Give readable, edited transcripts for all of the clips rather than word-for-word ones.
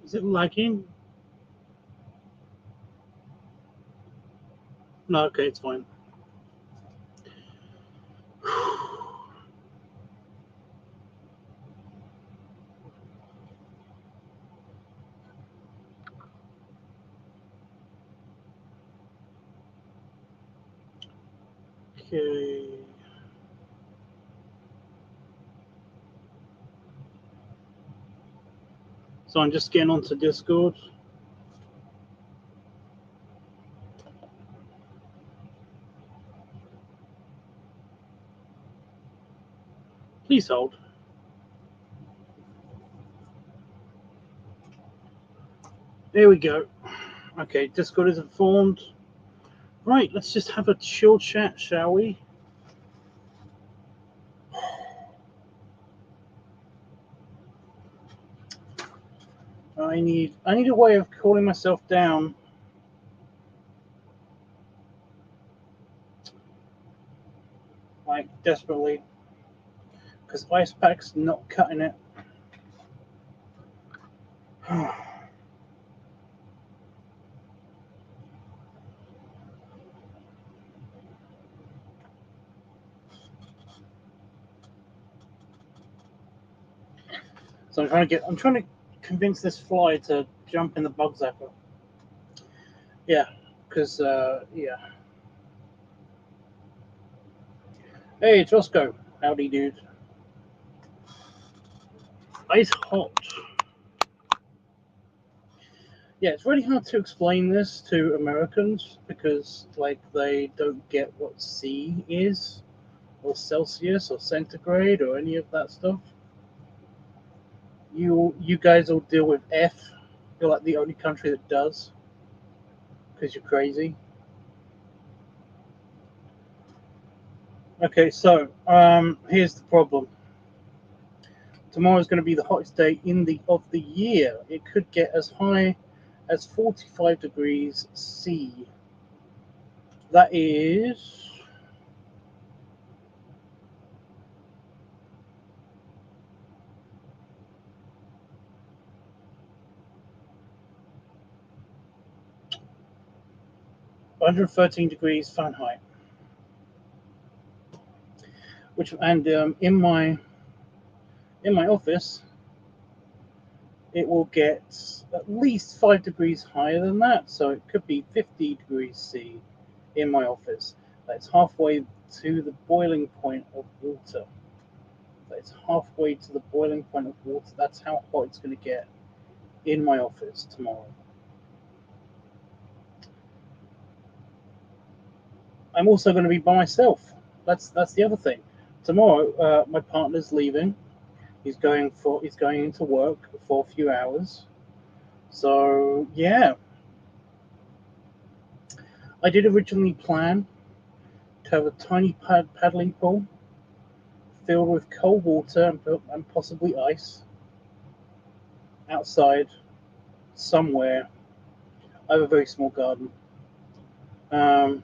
Is it lagging? No, okay, it's fine. Okay. So I'm just getting onto Discord. Please hold. There we go. Okay, Discord is informed. Right, let's just have a chill chat, shall we? I need a way of cooling myself down. Like, desperately. Because ice pack's not cutting it. So I'm trying to convince this fly to jump in the bug zapper. Yeah, because yeah. Hey, it's Roscoe. Howdy, dude. Ice hot. Yeah, it's really hard to explain this to Americans because, like, they don't get what C is, or Celsius, or centigrade, or any of that stuff. You guys all deal with F. You're like the only country that does, because you're crazy. Okay, so here's the problem. Tomorrow is going to be the hottest day of the year. It could get as high as 45 degrees C. That is 113 degrees Fahrenheit. In my office, it will get at least 5 degrees higher than that, so it could be 50 degrees C in my office. That's halfway to the boiling point of water. It's halfway to the boiling point of water. That's how hot it's going to get in my office tomorrow. I'm also going to be by myself. That's the other thing. Tomorrow, my partner's leaving. He's going into work for a few hours. So yeah, I did originally plan to have a tiny paddling pool filled with cold water and possibly ice outside somewhere. I have a very small garden. And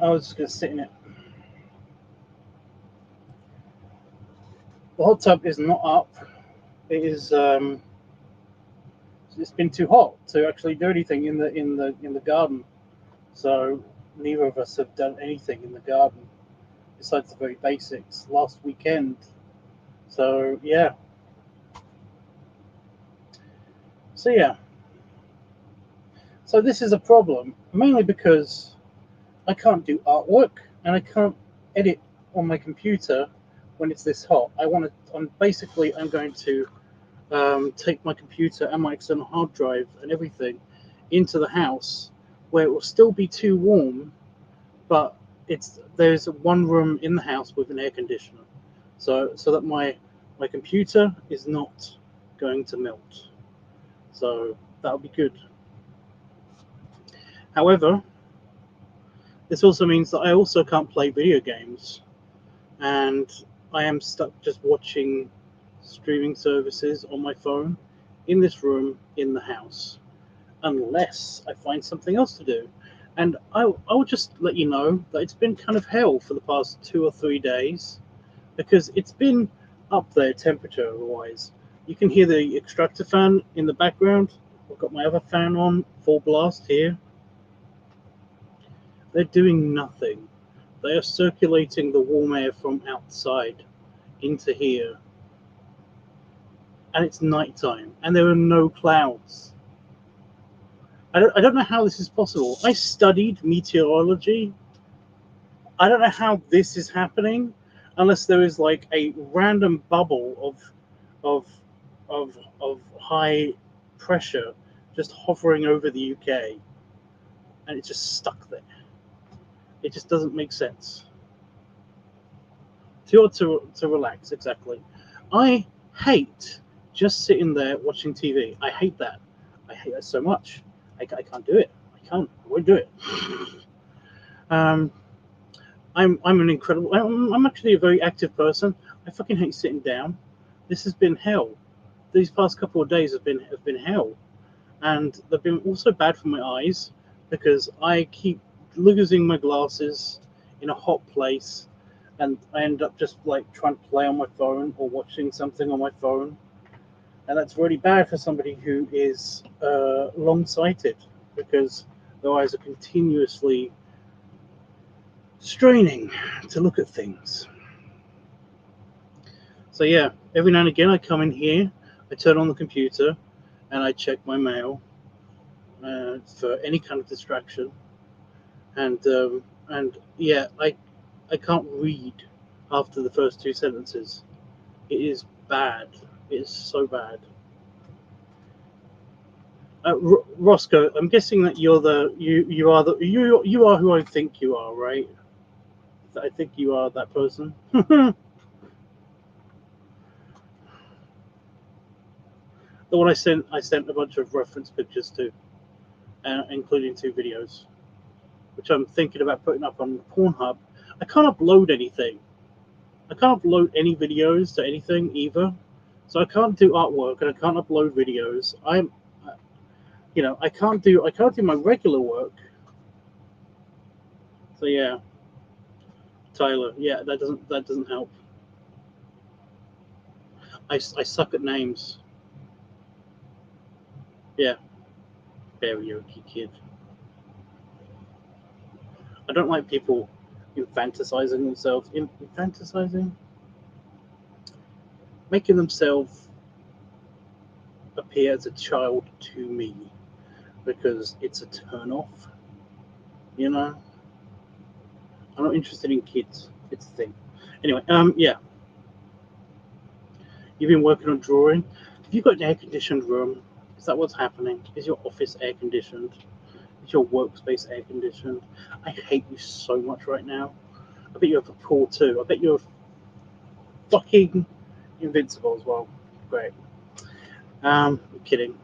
I was just going to sit in it. The hot tub is not up. It is. It's been too hot to actually do anything in the garden. So neither of us have done anything in the garden besides the very basics last weekend. So yeah. So this is a problem, mainly because I can't do artwork and I can't edit on my computer when it's this hot. I'm going to take my computer and my external hard drive and everything into the house where it will still be too warm, but there's one room in the house with an air conditioner, so that my computer is not going to melt. So that'll be good. However, this also means that I also can't play video games, and I am stuck just watching streaming services on my phone in this room in the house, unless I find something else to do. And I'll just let you know that it's been kind of hell for the past 2 or 3 days, because it's been up there temperature-wise. You can hear the extractor fan in the background. I've got my other fan on, full blast here. They're doing nothing. They are circulating the warm air from outside into here. And it's nighttime, and there are no clouds. I don't know how this is possible. I studied meteorology. I don't know how this is happening, unless there is like a random bubble of of high pressure just hovering over the UK, and it's just stuck there. It just doesn't make sense. To relax, exactly. I hate just sitting there watching TV. I hate that. I hate that so much. I can't do it. I won't do it. I'm an incredible. I'm actually a very active person. I fucking hate sitting down. This has been hell. These past couple of days have been hell, and they've been also bad for my eyes because I keep losing my glasses in a hot place, and I end up just like trying to play on my phone or watching something on my phone, and that's really bad for somebody who is long-sighted because their eyes are continuously straining to look at things. So yeah, every now and again I come in here, I turn on the computer, and I check my mail for any kind of distraction. And yeah, I can't read after the first two sentences. It is bad. It is so bad. Roscoe, I'm guessing that you are who I think you are, right? I think you are that person. The one I sent a bunch of reference pictures to, including 2 videos, which I'm thinking about putting up on Pornhub. I can't upload anything. I can't upload any videos to anything either. So I can't do artwork and I can't upload videos. I can't do my regular work. So yeah, Tyler, yeah, that doesn't help. I suck at names. Yeah, karaoke kid. I don't like people infantilizing themselves. Infantilizing? Making themselves appear as a child to me because it's a turn off. You know? I'm not interested in kids. It's a thing. Anyway, yeah. You've been working on drawing. Have you got an air-conditioned room? Is that what's happening? Is your office air-conditioned? Is your workspace air-conditioned? I hate you so much right now. I bet you have a pool too. I bet you're fucking invincible as well. Great. Kidding.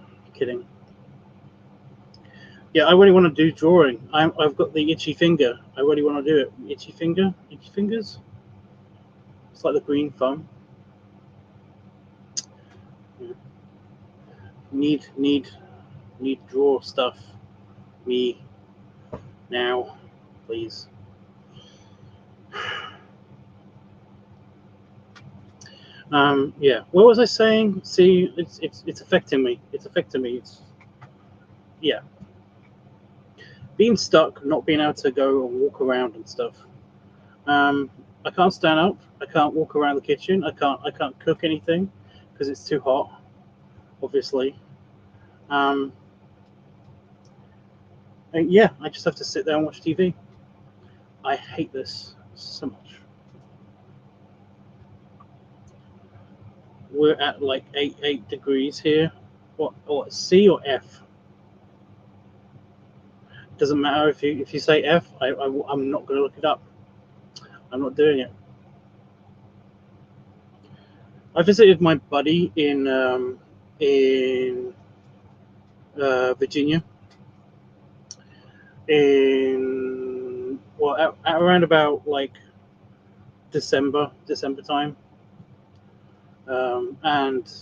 Yeah, I really want to do drawing. I've got the itchy finger. I really want to do it. Itchy finger? Itchy fingers? It's like the green thumb. Yeah. Need draw stuff. Me. Now. Please. Yeah. What was I saying? See, it's affecting me. It's affecting me. Yeah. Being stuck, not being able to go and walk around and stuff. I can't stand up. I can't walk around the kitchen. I can't cook anything because it's too hot. Obviously. And yeah, I just have to sit there and watch TV. I hate this so much. We're at like 8 degrees here. What C or F? Doesn't matter if you say F. I'm not going to look it up. I'm not doing it. I visited my buddy in Virginia at around about like December time, and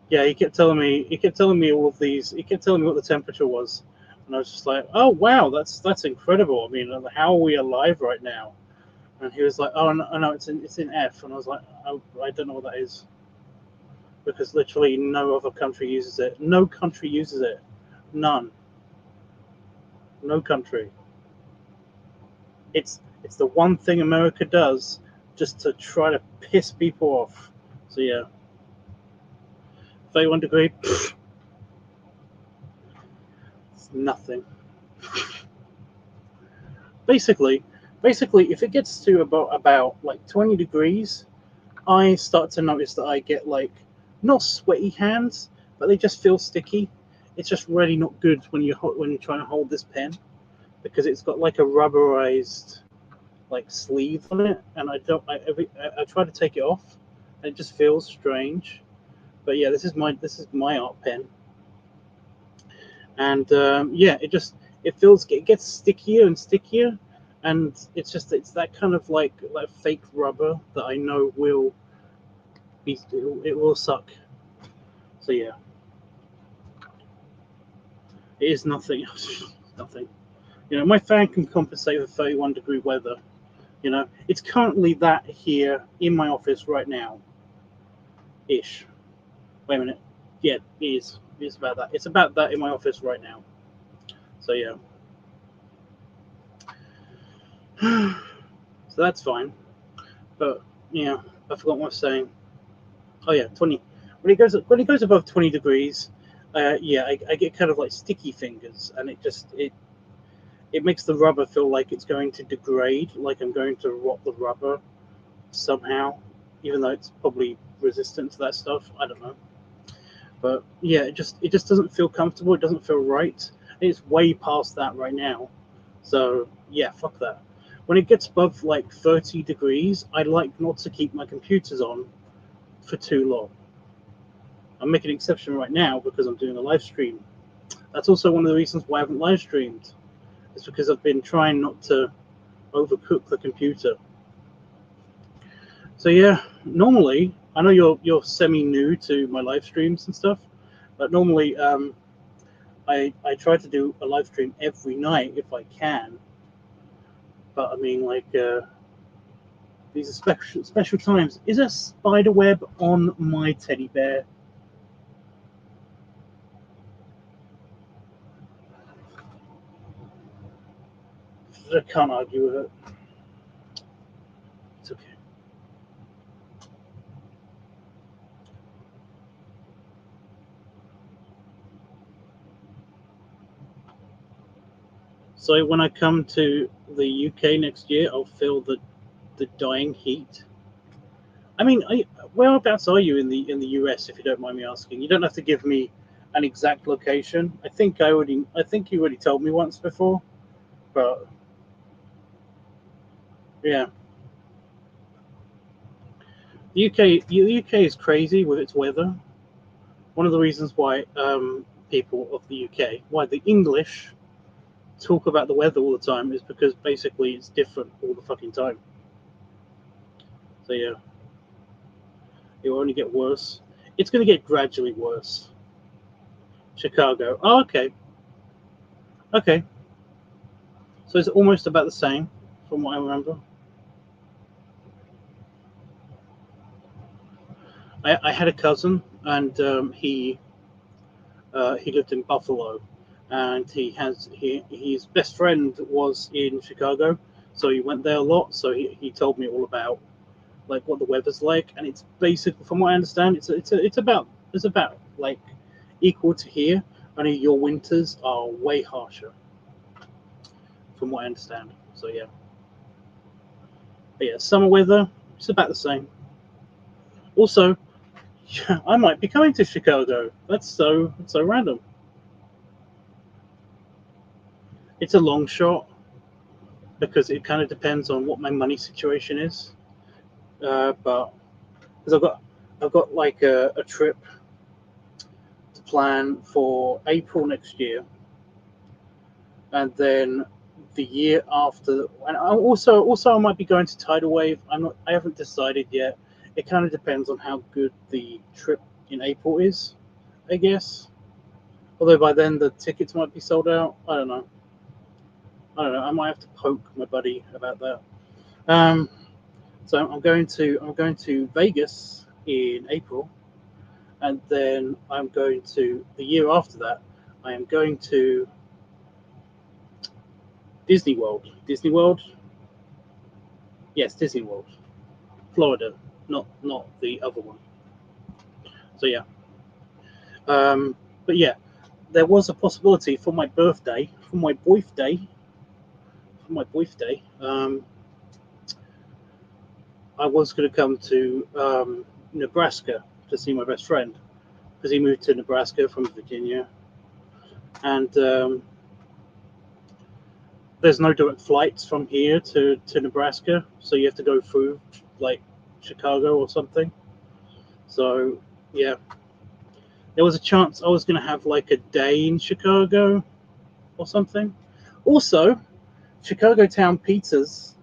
yeah, he kept telling me all of these. He kept telling me what the temperature was, and I was just like, oh wow, that's incredible. I mean, how are we alive right now? And he was like, "Oh no, it's in F," and I was like, I don't know what that is, because literally no other country uses it. No country uses it. None. No country. It's the one thing America does just to try to piss people off. So yeah, 31 degree. It's nothing. Basically, if it gets to about like 20 degrees, I start to notice that I get like not sweaty hands, but they just feel sticky. It's just really not good when you're trying to hold this pen, because it's got like a rubberized like sleeve on it, and I try to take it off, and it just feels strange. But yeah, this is my art pen, and yeah, it gets stickier and stickier, and it's that kind of like fake rubber that I know it will suck. So yeah, it is nothing. Nothing. My fan can compensate for 31 degree weather. It's currently that here in my office right now, ish. Wait a minute. Yeah, it is. It's about that. It's about that in my office right now. So yeah. So that's fine. But yeah, I forgot what I was saying. Oh yeah, 20. When it goes above 20 degrees, yeah, I get kind of like sticky fingers, and it makes the rubber feel like it's going to degrade, like I'm going to rot the rubber somehow, even though it's probably resistant to that stuff. I don't know. But yeah, it just doesn't feel comfortable. It doesn't feel right. It's way past that right now. So yeah, fuck that. When it gets above like 30 degrees, I like not to keep my computers on for too long. I'm making an exception right now because I'm doing a live stream. That's also one of the reasons why I haven't live streamed. It's because I've been trying not to overcook the computer. So yeah, normally I know you're semi new to my live streams and stuff, but normally I try to do a live stream every night if I can. But I mean, like these are special times. Is a spider web on my teddy bear? I can't argue with it. It's okay. So when I come to the UK next year, I'll feel the dying heat. I mean, whereabouts are you in the US? If you don't mind me asking, you don't have to give me an exact location. I think you already told me once before, but yeah, the UK is crazy with its weather. One of the reasons why people of the UK, why the English talk about the weather all the time, is because basically it's different all the fucking time. So yeah, it will only get worse. It's going to get gradually worse. Chicago. Oh, okay. Okay. So it's almost about the same from what I remember. I had a cousin, and he lived in Buffalo, and his best friend was in Chicago, so he went there a lot. So he told me all about like what the weather's like, and it's basically, from what I understand, it's about like equal to here. Only your winters are way harsher, from what I understand. So yeah, but yeah, summer weather, it's about the same. Also, yeah, I might be coming to Chicago. That's so random. It's a long shot because it kind of depends on what my money situation is. But because I've got like a trip to plan for April next year, and then the year after, and also I might be going to Tidal Wave. I haven't decided yet. It kind of depends on how good the trip in April is, I guess. Although by then the tickets might be sold out. I don't know. I might have to poke my buddy about that. So I'm going to Vegas in April, and then I'm going to the year after that. I am going to Disney World. Disney World. Yes, Disney World, Florida, not the other one. So yeah. But yeah, there was a possibility for my birthday, for my birthday. I was going to come to Nebraska to see my best friend because he moved to Nebraska from Virginia, and there's no direct flights from here to Nebraska, so you have to go through like Chicago or something. So yeah, there was a chance I was going to have like a day in Chicago or something. Also, Chicago Town Pizzas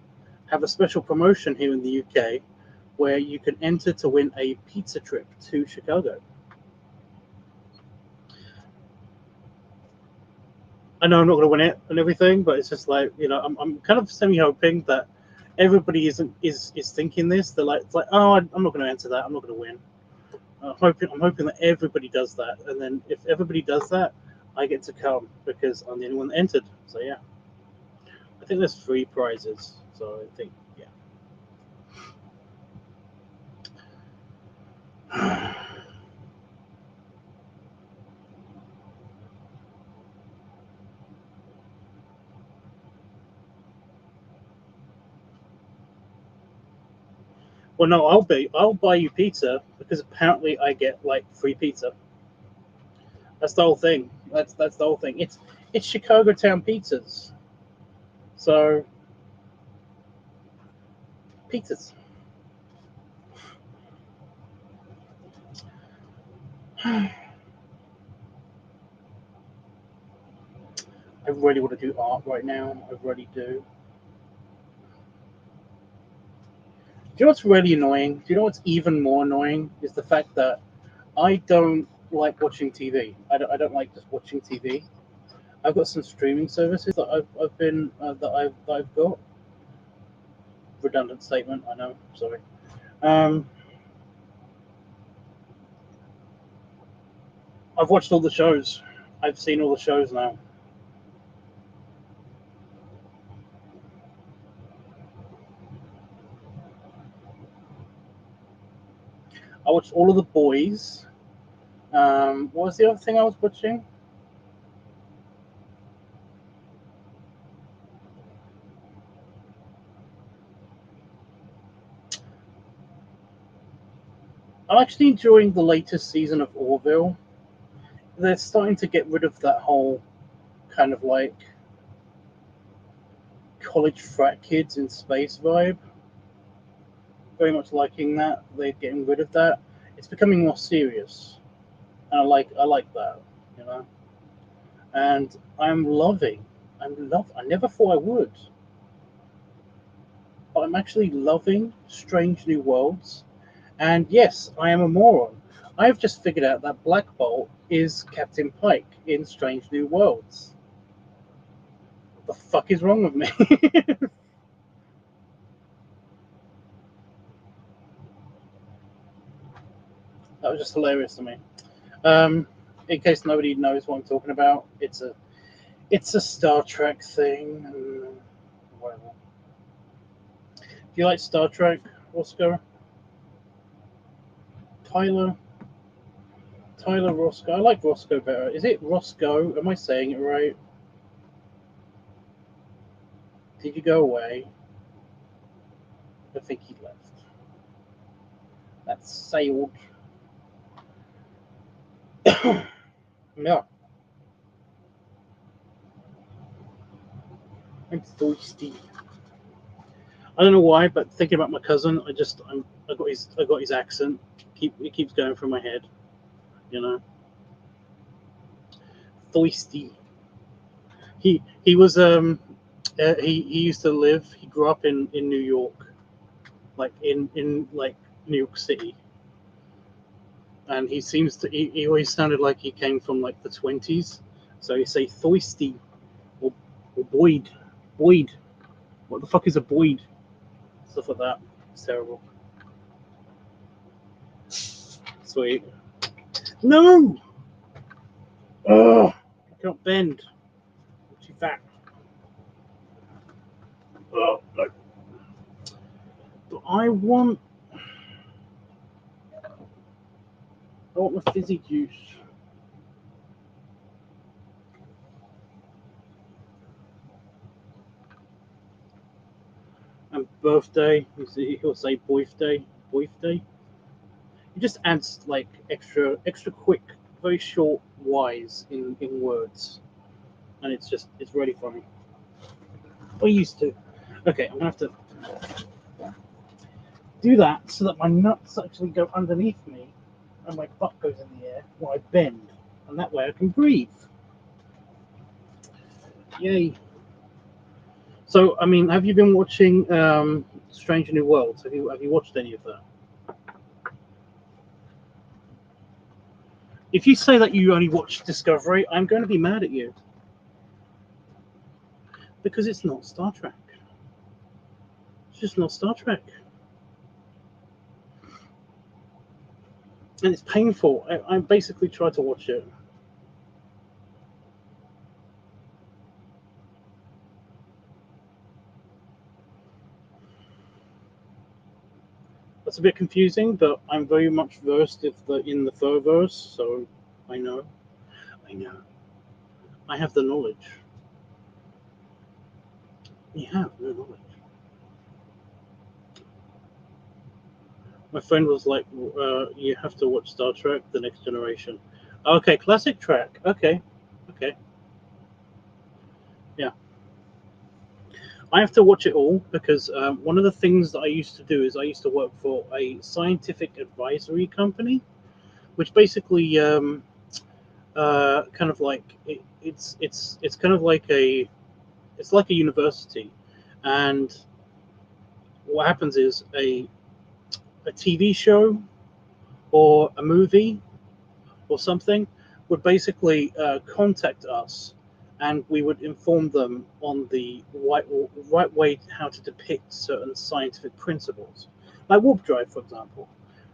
have a special promotion here in the UK where you can enter to win a pizza trip to Chicago. I know I'm not going to win it and everything, but it's just like, I'm kind of semi-hoping that everybody is thinking this. They're like, it's like, oh, I'm not going to enter that. I'm not going to win. I'm hoping that everybody does that, and then if everybody does that, I get to come because I'm the only one that entered. So yeah, I think there's 3 prizes. So I think yeah. Well, no, I'll buy you pizza because apparently I get like free pizza. That's the whole thing. That's the whole thing. It's Chicago Town Pizzas. So pizzas. I really want to do art right now. I really do. Do you know what's really annoying? Do you know what's even more annoying is the fact that I don't like watching TV. I don't like just watching TV. I've got some streaming services that I've been that I've got. Redundant statement, I know. Sorry. Um, I've watched all the shows. I've seen all the shows now. I watched all of the boys. What was the other thing I was watching? I'm actually enjoying the latest season of Orville. They're starting to get rid of that whole kind of like college frat kids in space vibe. Very much liking that. They're getting rid of that. It's becoming more serious. And I like that, you know. And I never thought I would, but I'm actually loving Strange New Worlds. And yes, I am a moron. I've just figured out that Black Bolt is Captain Pike in Strange New Worlds. What the fuck is wrong with me? That was just hilarious to me. Um, in case nobody knows what I'm talking about, it's a Star Trek thing. Whatever. Do you like Star Trek, Oscar? Tyler? Tyler Roscoe. I like Roscoe better. Is it Roscoe? Am I saying it right? Did you go away? I think he left. That's sailed. Yeah, I'm thirsty. I don't know why, but thinking about my cousin, I got his accent. It keeps going through my head. You know, thirsty. He was he used to live. He grew up in New York, like in like New York City, and he always sounded like he came from like the 20s. So he say thirsty or Boyd. Boyd. What the fuck is a Boyd? stuff like that. It's terrible. Sweet. No! Oh, I can't bend. I'm too fat. Oh, no. But I want my fizzy juice. And birthday, he'll say birthday. He just adds like extra quick, very short Y's in words. And it's really funny. I used to. Okay, I'm gonna have to do that so that my nuts actually go underneath me and my butt goes in the air while I bend. And that way I can breathe. Yay. So, I mean, have you been watching Strange New Worlds? Have you watched any of that? If you say that you only watch Discovery, I'm going to be mad at you. Because it's not Star Trek. It's just not Star Trek. And it's painful. I basically tried to watch it. That's a bit confusing, but I'm very much versed in the Furverse, so I know. I have the knowledge. You have no knowledge. My friend was like, you have to watch Star Trek, The Next Generation. Okay, classic Trek. Okay. Yeah. I have to watch it all because one of the things that I used to do is I used to work for a scientific advisory company, which basically kind of like it's kind of like it's like a university, and what happens is a TV show or a movie or something would basically contact us, and we would inform them on the right way how to depict certain scientific principles, like warp drive, for example.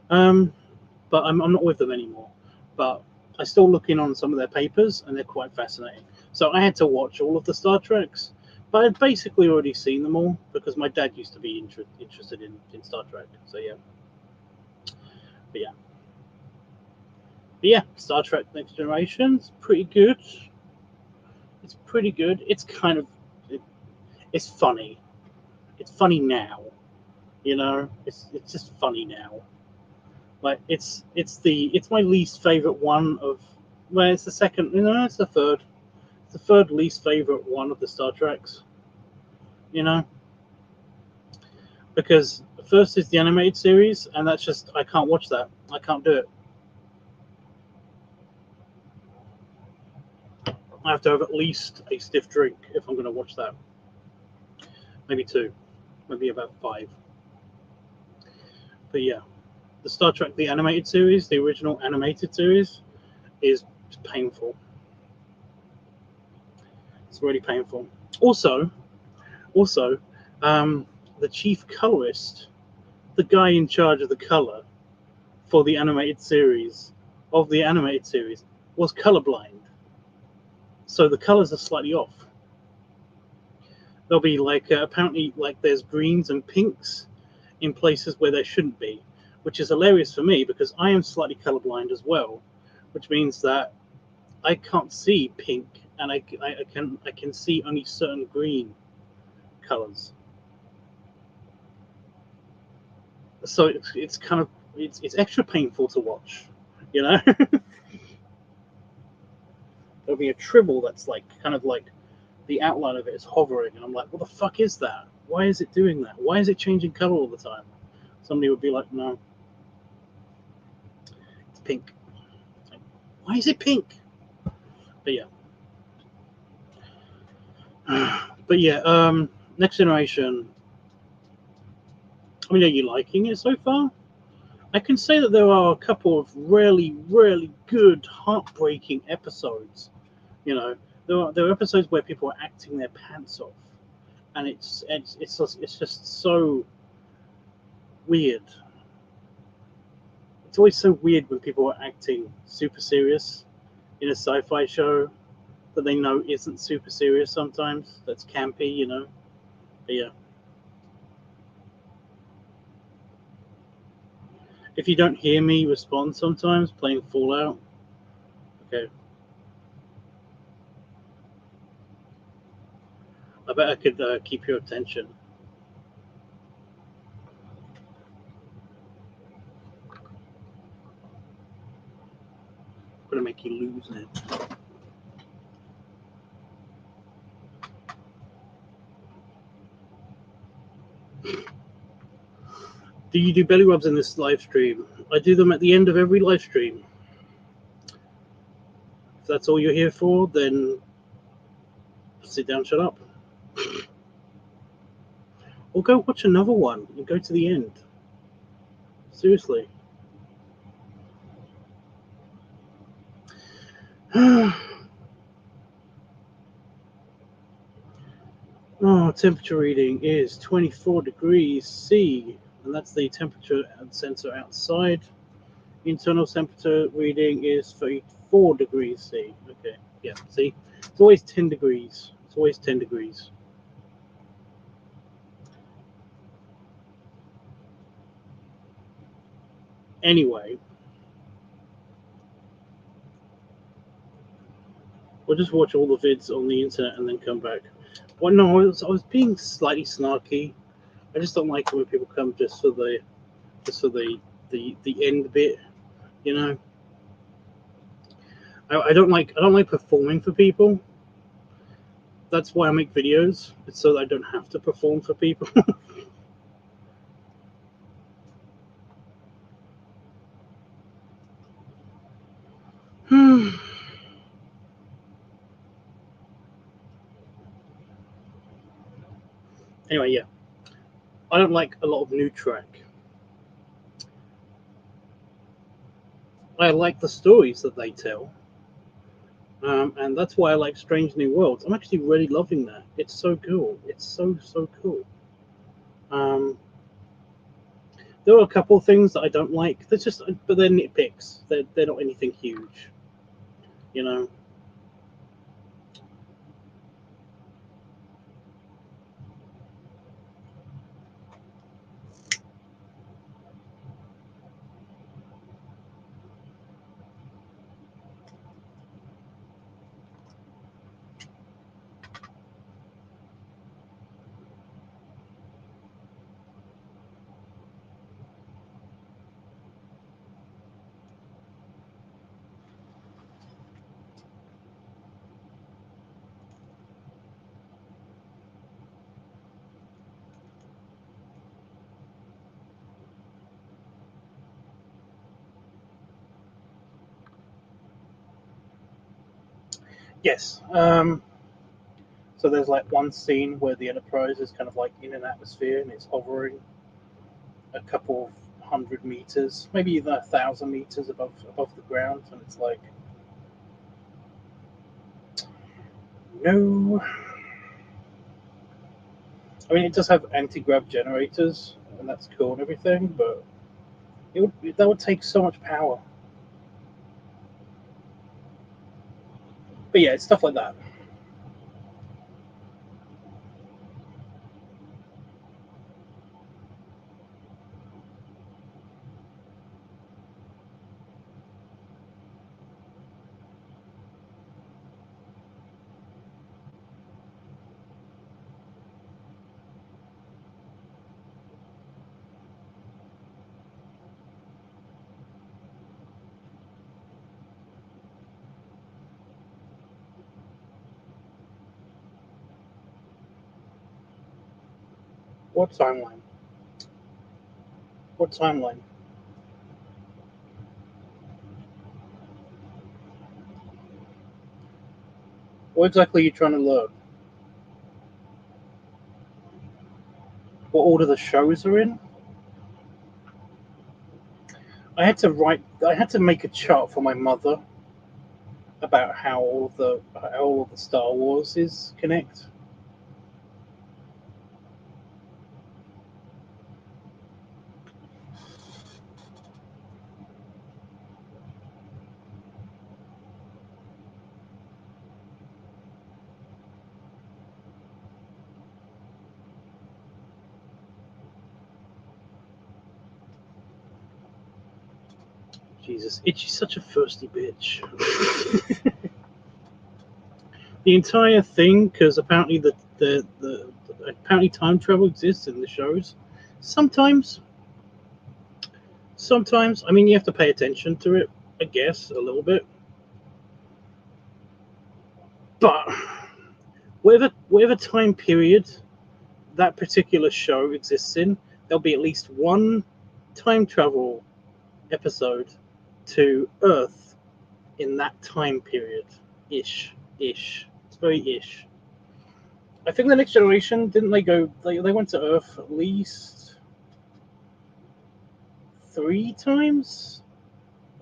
But I'm not with them anymore. But I still look in on some of their papers, and they're quite fascinating. So I had to watch all of the Star Treks, but I'd basically already seen them all because my dad used to be interested in Star Trek. So yeah. But yeah, Star Trek Next Generation is pretty good. It's pretty good. It's kind of it's funny. It's funny now, you know. It's just funny now. Like it's my least favorite one of. Well, it's the second. It's the third. It's the third least favorite one of the Star Treks. You know, because first is the animated series, and that's just I can't watch that. I can't do it. I have to have at least a stiff drink if I'm going to watch that. Maybe two, maybe about five. But yeah, the Star Trek, the animated series, the original animated series, is painful. It's really painful. Also, the chief colorist, the guy in charge of the color for the animated series, was colorblind. So the colors are slightly off. There'll be like apparently like there's greens and pinks in places where there shouldn't be, which is hilarious for me because I am slightly colorblind as well, which means that I can't see pink and I can see only certain green colors. So it's kind of it's extra painful to watch, you know. There'll be a tribble that's like kind of like the outline of it is hovering, and I'm like, what the fuck is that? Why is it doing that? Why is it changing color all the time? Somebody would be like, no, it's pink. It's like, why is it pink? But yeah, Next Generation. I mean, are you liking it so far? I can say that there are a couple of really, really good, heartbreaking episodes. You know, there are episodes where people are acting their pants off, and it's just so weird. It's always so weird when people are acting super serious in a sci-fi show that they know isn't super serious sometimes. That's campy, you know. But yeah. If you don't hear me respond sometimes playing Fallout, okay. I bet I could keep your attention. I'm gonna make you lose it. Do you do belly rubs in this live stream? I do them at the end of every live stream. If that's all you're here for, then sit down, shut up. Or go watch another one and go to the end. Seriously. Oh, temperature reading is 24 degrees C, and that's the temperature sensor outside. Internal temperature reading is 34 degrees C. Okay, yeah, see? It's always 10 degrees. It's always 10 degrees. Anyway, we'll just watch all the vids on the internet and then come back. Well, no, I was being slightly snarky. I just don't like it when people come just for the end bit, you know. I don't like performing for people. That's why I make videos. It's so that I don't have to perform for people. Anyway, yeah. I don't like a lot of new track. I like the stories that they tell. And that's why I like Strange New Worlds. I'm actually really loving that. It's so cool. It's so cool. There are a couple of things that I don't like. But they're nitpicks. They're not anything huge, you know. Yes. So there's like one scene where the Enterprise is kind of like in an atmosphere and it's hovering a couple of 100 meters, maybe even 1,000 meters above the ground, and it's like, no. I mean, it does have anti-grav generators, and that's cool and everything, but that would take so much power. But yeah, it's stuff like that. What timeline? What timeline? What exactly are you trying to learn? What order the shows are in? I had to make a chart for my mother about how all of the Star Wars is connect. Jesus, Itchy's such a thirsty bitch. The entire thing, because apparently apparently time travel exists in the shows. Sometimes, I mean, you have to pay attention to it, I guess, a little bit. But whatever time period that particular show exists in, there'll be at least one time travel episode to Earth in that time period. Ish. It's very ish. I think the Next Generation, didn't they go? They went to Earth at least 3 times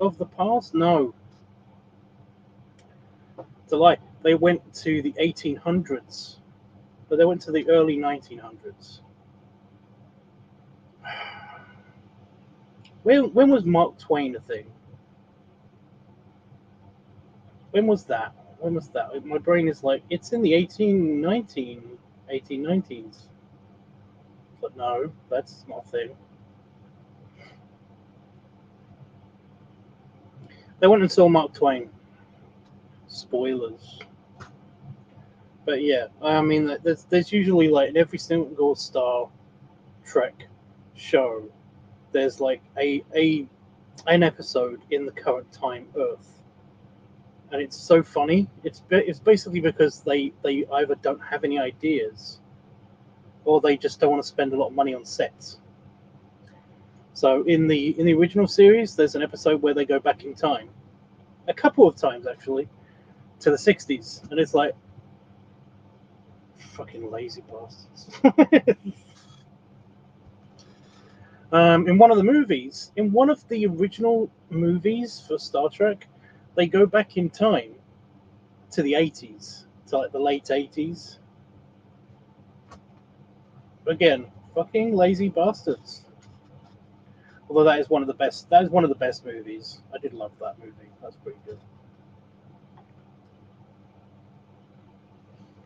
of the past? No. It's a lie. They went to the 1800s, but they went to the early 1900s. When was Mark Twain a thing? When was that? My brain is like, it's in the 1819s. But no, that's not a thing. They went and saw Mark Twain. Spoilers. But yeah, I mean, there's usually, like, in every single Star Trek show, there's like an episode in the current time Earth, and it's so funny. It's basically because they either don't have any ideas, or they just don't want to spend a lot of money on sets. So in the original series, there's an episode where they go back in time, a couple of times actually, to the 60s, and it's like, fucking lazy bastards. In one of the original movies for Star Trek, they go back in time to the 80s, to like the late 80s. Again, fucking lazy bastards. Although that is one of the best. That is one of the best movies. I did love that movie. That's pretty good.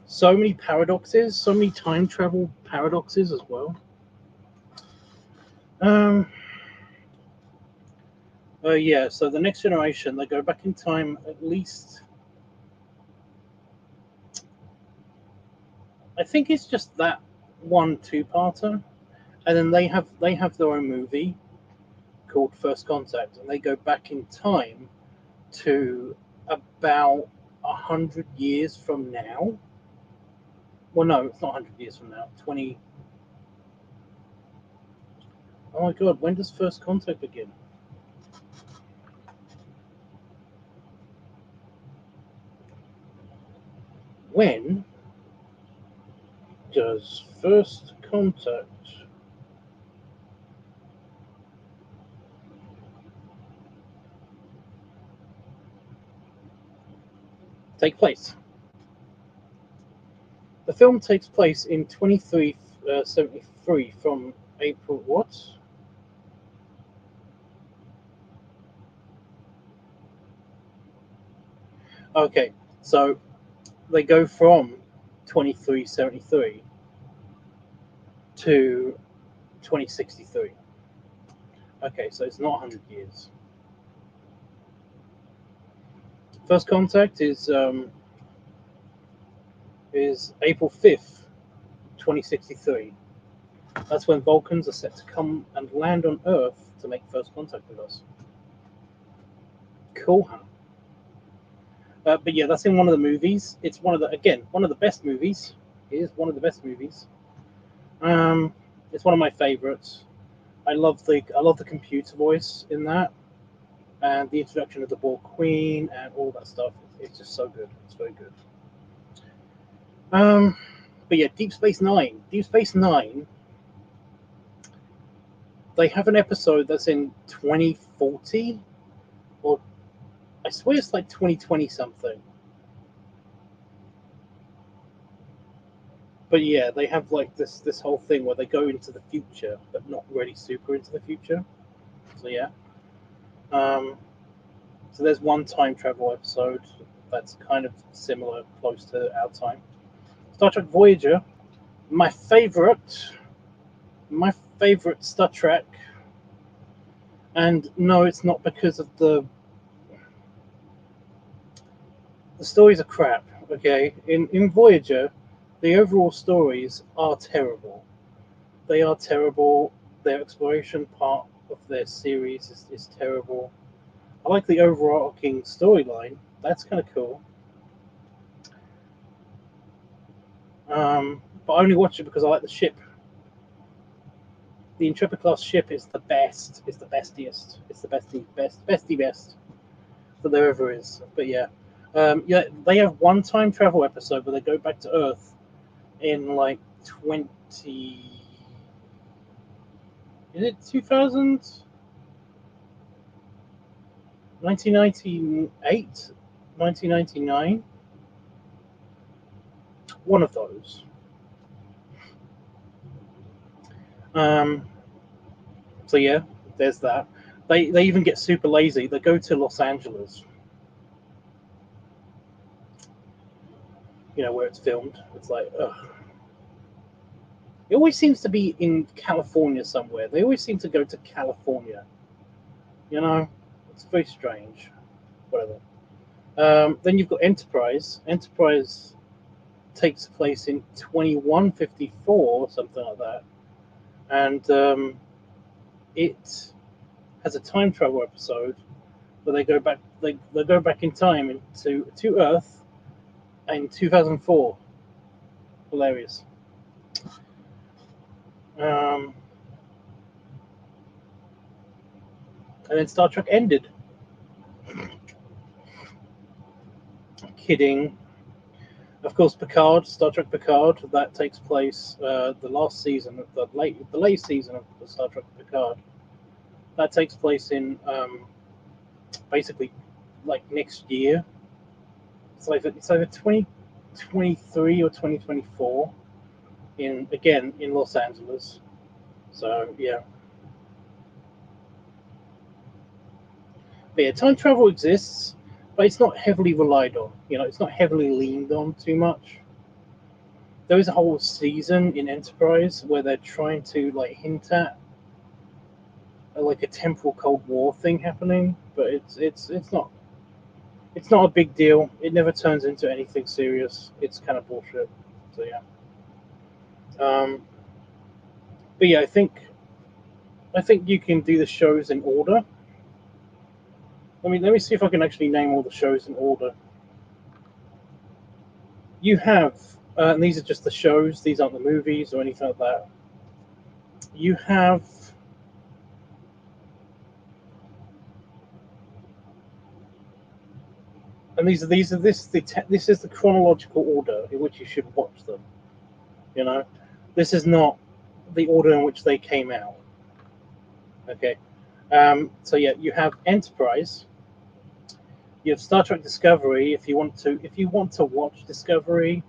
So many paradoxes, so many time travel paradoxes as well. Yeah. So the Next Generation, they go back in time at least. I think it's just that one two-parter, and then they have their own movie called First Contact, and they go back in time to about 100 years from now. Well, no, it's not 100 years from now. 20. Oh my God, when does First Contact begin? When does First Contact take place? The film takes place in 2373 from April what? Okay, so they go from 2373 to 2063. Okay, so it's not 100 years. First Contact is April 5th, 2063. That's when Vulcans are set to come and land on Earth to make first contact with us. Cool, huh? But yeah, that's in one of the movies. It's one of the best movies. It is one of the best movies. It's one of my favorites. I love the computer voice in that, and the introduction of the Borg Queen and all that stuff. It's just so good. It's very good. But yeah, Deep Space Nine. Deep Space Nine. They have an episode that's in 2040, or I swear it's like 2020 something. But yeah, they have like this whole thing where they go into the future, but not really super into the future. So yeah. So there's one time travel episode that's kind of similar, close to our time. Star Trek Voyager, my favorite Star Trek. And no, it's not because of the stories are crap. Okay, in Voyager, the overall stories are terrible. They are terrible. Their exploration part of their series is terrible. I like the overarching storyline. That's kind of cool. But I only watch it because I like the ship. The Intrepid class ship is the best. It's the bestiest. It's the bestie best that there ever is. But yeah, yeah, they have one time travel episode where they go back to Earth in like 20. Is it 2000? 1998? 1999? One of those. Um, so yeah, there's that. They even get super lazy. They go to Los Angeles, where it's filmed. It's like, ugh. It always seems to be in California somewhere. They always seem to go to California. It's very strange. Whatever. Then you've got Enterprise. Enterprise takes place in 2154, something like that, and it has a time travel episode where they go back. They go back in time to Earth in 2004. Hilarious. And then Star Trek ended. Kidding. Of course, Picard, Star Trek Picard, that takes place the last season, the late season of the Star Trek Picard. That takes place in basically like next year. It's either 2023 or 2024 in Los Angeles. So yeah. But yeah, time travel exists, but it's not heavily relied on. It's not heavily leaned on too much. There is a whole season in Enterprise where they're trying to like hint at like a temporal Cold War thing happening, but it's not a big deal. It never turns into anything serious. It's kind of bullshit. So yeah. But yeah, I think you can do the shows in order. Let me see if I can actually name all the shows in order. You have, and these are just the shows. These aren't the movies or anything like that. You have. And this is the chronological order in which you should watch them. This is not the order in which they came out. Okay, so yeah, you have Enterprise. You have Star Trek Discovery. If you want to watch Discovery,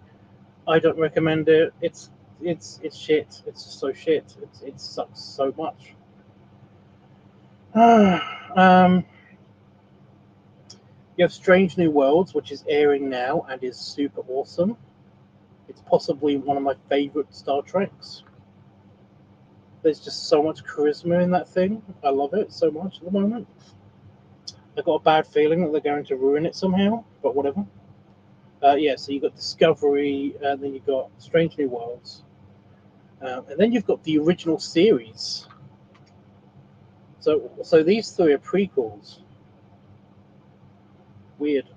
I don't recommend it. It's shit. It's just so shit. It sucks so much. You have Strange New Worlds, which is airing now and is super awesome. It's possibly one of my favorite Star Treks. There's just so much charisma in that thing. I love it so much at the moment. I've got a bad feeling that they're going to ruin it somehow, but whatever. Yeah, so you've got Discovery, then you've got Strange New Worlds, and then you've got the original series. So these three are prequels. Weird.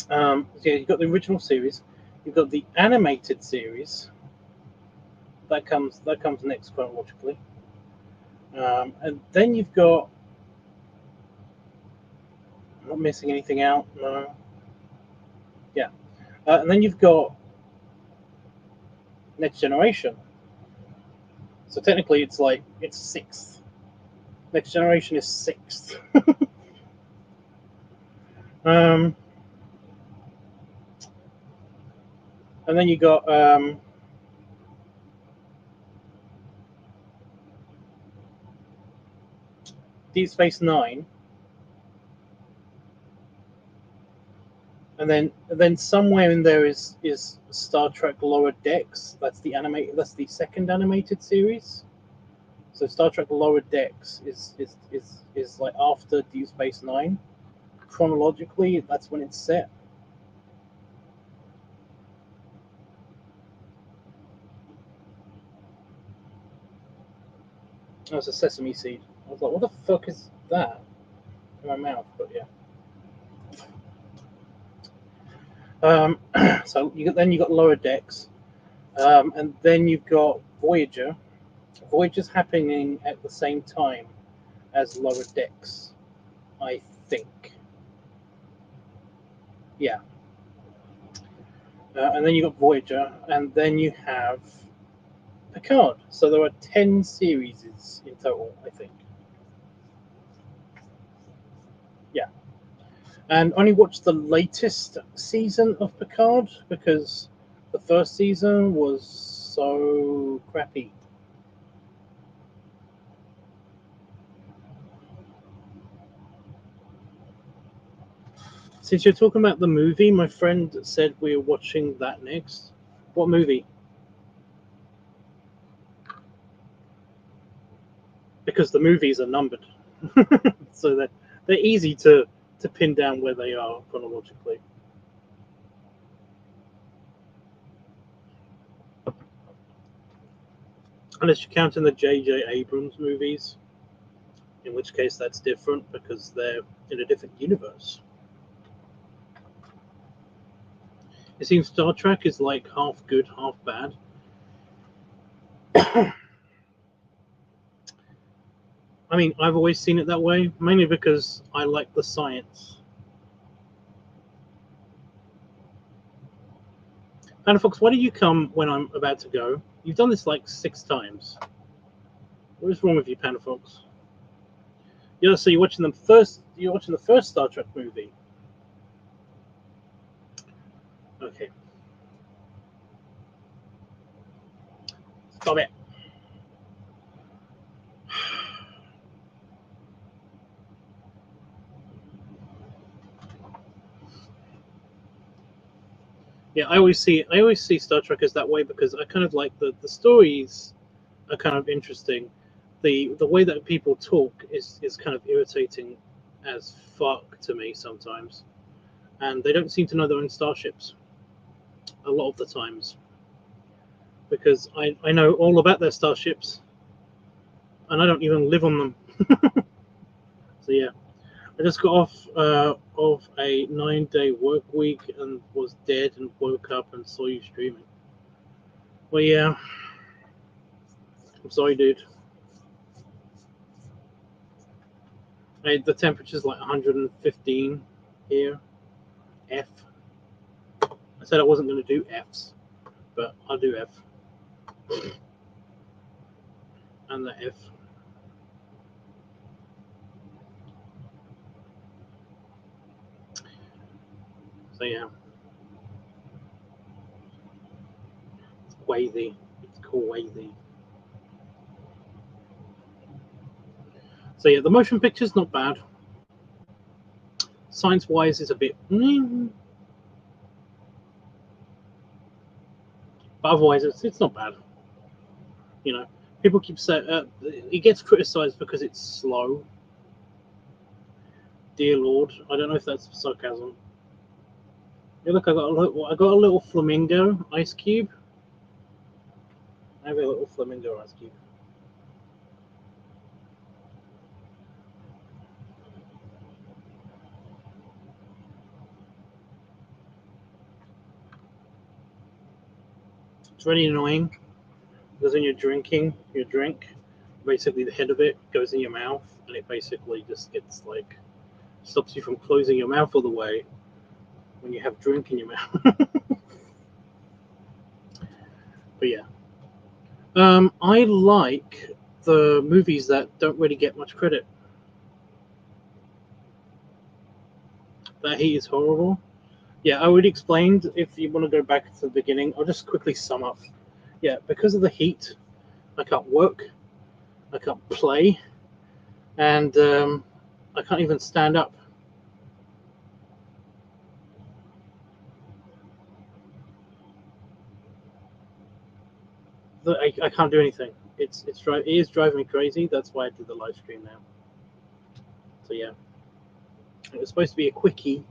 So yeah, you've got the original series. You've got the animated series. That comes next chronologically. And then you've got. I'm not missing anything out. No. Yeah. And then you've got Next Generation. So technically, it's sixth. Next Generation is sixth. And then you got Deep Space Nine, and then somewhere in there is Star Trek Lower Decks. That's the second animated series. So Star Trek Lower Decks is like after Deep Space Nine. Chronologically, that's when it's set. Oh, it's a sesame seed. I was like, what the fuck is that in my mouth? But yeah. So then you got Lower Decks, and then you've got Voyager. Voyager's happening at the same time as Lower Decks, I think. Yeah. And then you got Voyager, and then you have Picard. So there are 10 series in total, I think. Yeah. And only watched the latest season of Picard because the first season was so crappy. Since you're talking about the movie, my friend said we were watching that next. What movie? Because the movies are numbered. So they're easy to pin down where they are chronologically. Unless you're counting the J.J. Abrams movies, in which case that's different because they're in a different universe. It seems Star Trek is like half good, half bad. I mean, I've always seen it that way, mainly because I like the science. Panda Fox, why do you come when I'm about to go? You've done this like 6 times. What is wrong with you, Panda Fox? Yeah, so you're watching the first Star Trek movie. Okay. Stop it. Yeah, I always see Star Trek as that way because I kind of like the stories are kind of interesting. The way that people talk is kind of irritating as fuck to me sometimes. And they don't seem to know their own starships a lot of the times. Because I know all about their starships and I don't even live on them. So yeah. I just got off of a 9-day work week and was dead and woke up and saw you streaming. Well, yeah. I'm sorry, dude. The temperature's like 115 here. F. I said I wasn't going to do Fs, but I'll do F. And the F. So yeah. It's wavy. It's wavy. So yeah, the motion picture's not bad. Science-wise, it's a bit. But otherwise, it's not bad. You know, people keep saying it gets criticized because it's slow. Dear Lord, I don't know if that's sarcasm. Hey, look, I got a little flamingo ice cube. I have a little flamingo ice cube. It's really annoying because when you're drinking your drink, basically the head of it goes in your mouth and it basically just gets like stops you from closing your mouth all the way when you have drink in your mouth. But yeah, I like the movies that don't really get much credit. That Heat is horrible. Yeah, I already explained. If you want to go back to the beginning, I'll just quickly sum up. Yeah, because of the heat, I can't work, I can't play, and I can't even stand up. I can't do anything. it is driving me crazy. That's why I did the live stream now. So yeah, it was supposed to be a quickie,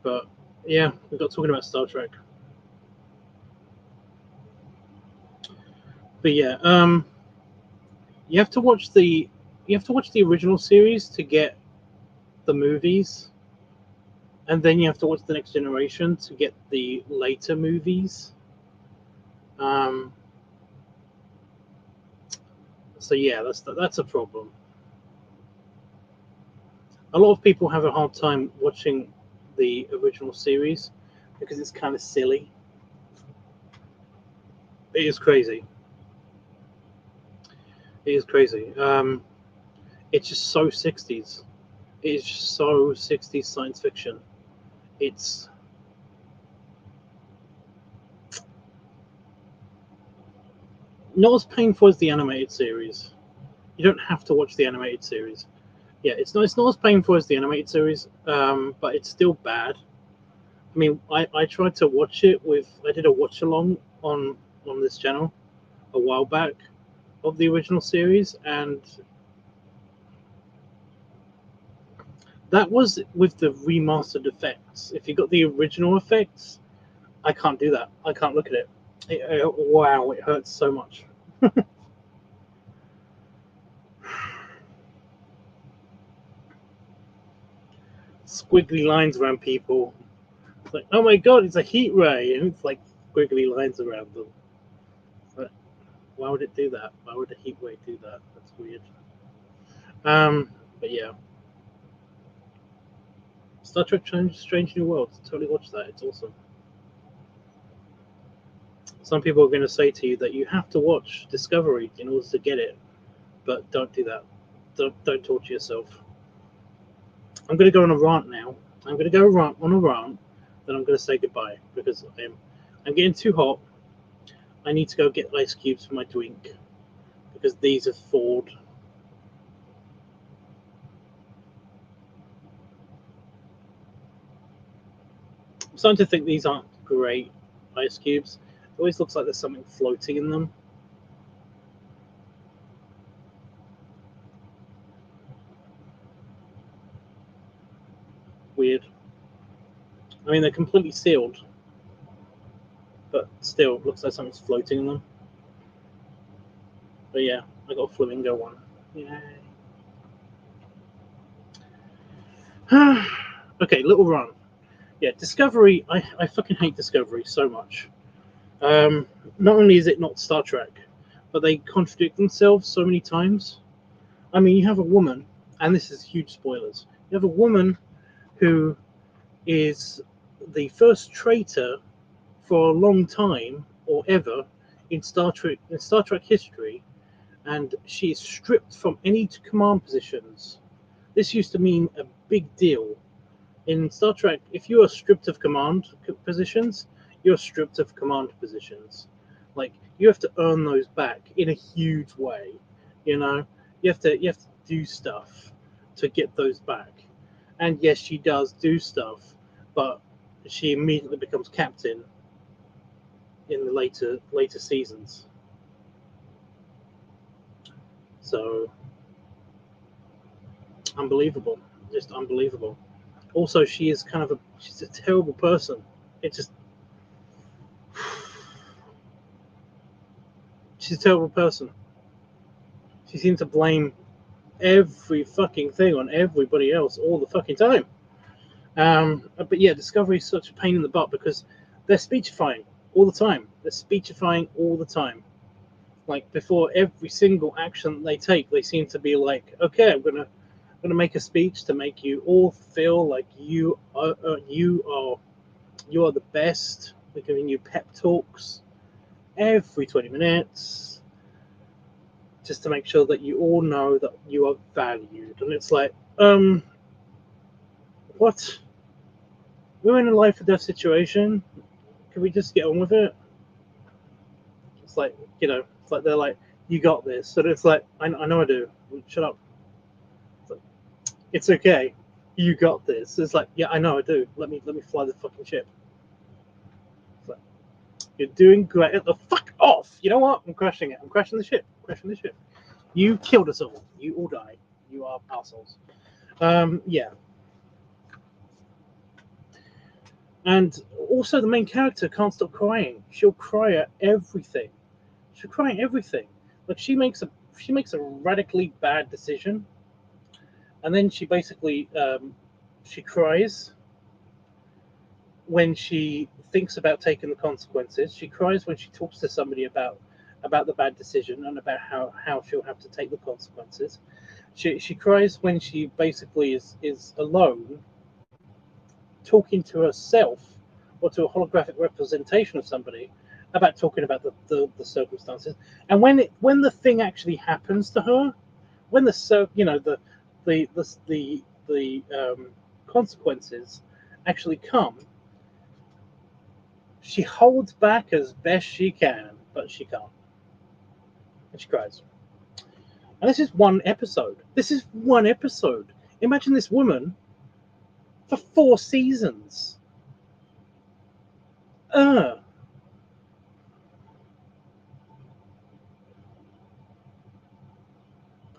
but yeah, we got talking about Star Trek. But yeah, you have to watch the original series to get the movies, and then you have to watch the Next Generation to get the later movies. So yeah, that's a problem. A lot of people have a hard time watching the original series because it's kind of silly. It is crazy. It is crazy. It's just so 60s. It's just so 60s science fiction. It's not as painful as the animated series. You don't have to watch the animated series. Yeah, it's not as painful as the animated series, but it's still bad. I mean, I tried to watch it I did a watch along on this channel a while back of the original series, and that was with the remastered effects. If you got the original effects, I can't do that. I can't look at it. Wow, it hurts so much. Squiggly lines around people. It's like, oh my god, it's a heat ray, and it's like squiggly lines around them. But why would it do that? Why would a heat ray do that? That's weird. But yeah. Star Trek Strange New Worlds. Totally watch that. It's awesome. Some people are going to say to you that you have to watch Discovery in order to get it, but don't do that. Don't torture yourself. I'm going to go on a rant now. I'm going to go on a rant, then I'm going to say goodbye because I'm getting too hot. I need to go get ice cubes for my drink because these have thawed. I'm starting to think these aren't great ice cubes. It always looks like there's something floating in them. Weird. I mean, they're completely sealed, but still, it looks like something's floating in them. But yeah, I got a flamingo one. Yay. Okay, little run. Yeah, Discovery. I fucking hate Discovery so much. Not only is it not Star Trek, but they contradict themselves so many times. I mean, you have a woman, and this is huge spoilers. You have a woman who is the first traitor for a long time or ever in Star Trek history, and she is stripped from any command positions. This used to mean a big deal. In Star Trek, if you are stripped of command positions, you're stripped of command positions. Like, you have to earn those back in a huge way. You know, you have to do stuff to get those back. And yes, she does do stuff, but she immediately becomes captain in the later seasons. So unbelievable, just unbelievable. Also, she's a terrible person. She's a terrible person. She seems to blame every fucking thing on everybody else all the fucking time. But yeah, Discovery is such a pain in the butt because they're speechifying all the time. They're speechifying all the time. Like, before every single action they take, they seem to be like, okay, I'm gonna make a speech to make you all feel like you are the best. We're giving you pep talks every 20 minutes just to make sure that you all know that you are valued. And it's like, what? We're in a life or death situation. Can we just get on with it? It's like, it's like they're like, you got this. And it's like, I know I do. Shut up. It's okay. You got this. It's like, yeah, I know I do. Let me fly the fucking ship. It's like, you're doing great. The fuck off. You know what? I'm crashing it. I'm crashing the ship. crashing the ship. You killed us all. You all die. You are assholes. Yeah. And also, the main character can't stop crying. She'll cry at everything. She'll cry at everything. Like she makes a radically bad decision, and then she basically she cries when she thinks about taking the consequences. She cries when she talks to somebody about the bad decision and about how she'll have to take the consequences. She cries when she basically is alone, talking to herself or to a holographic representation of somebody about talking about the circumstances. And when the thing actually happens to her, when the consequences actually come, she holds back as best she can, but she can't, and she cries. And this is one episode. Imagine this woman for 4 seasons. I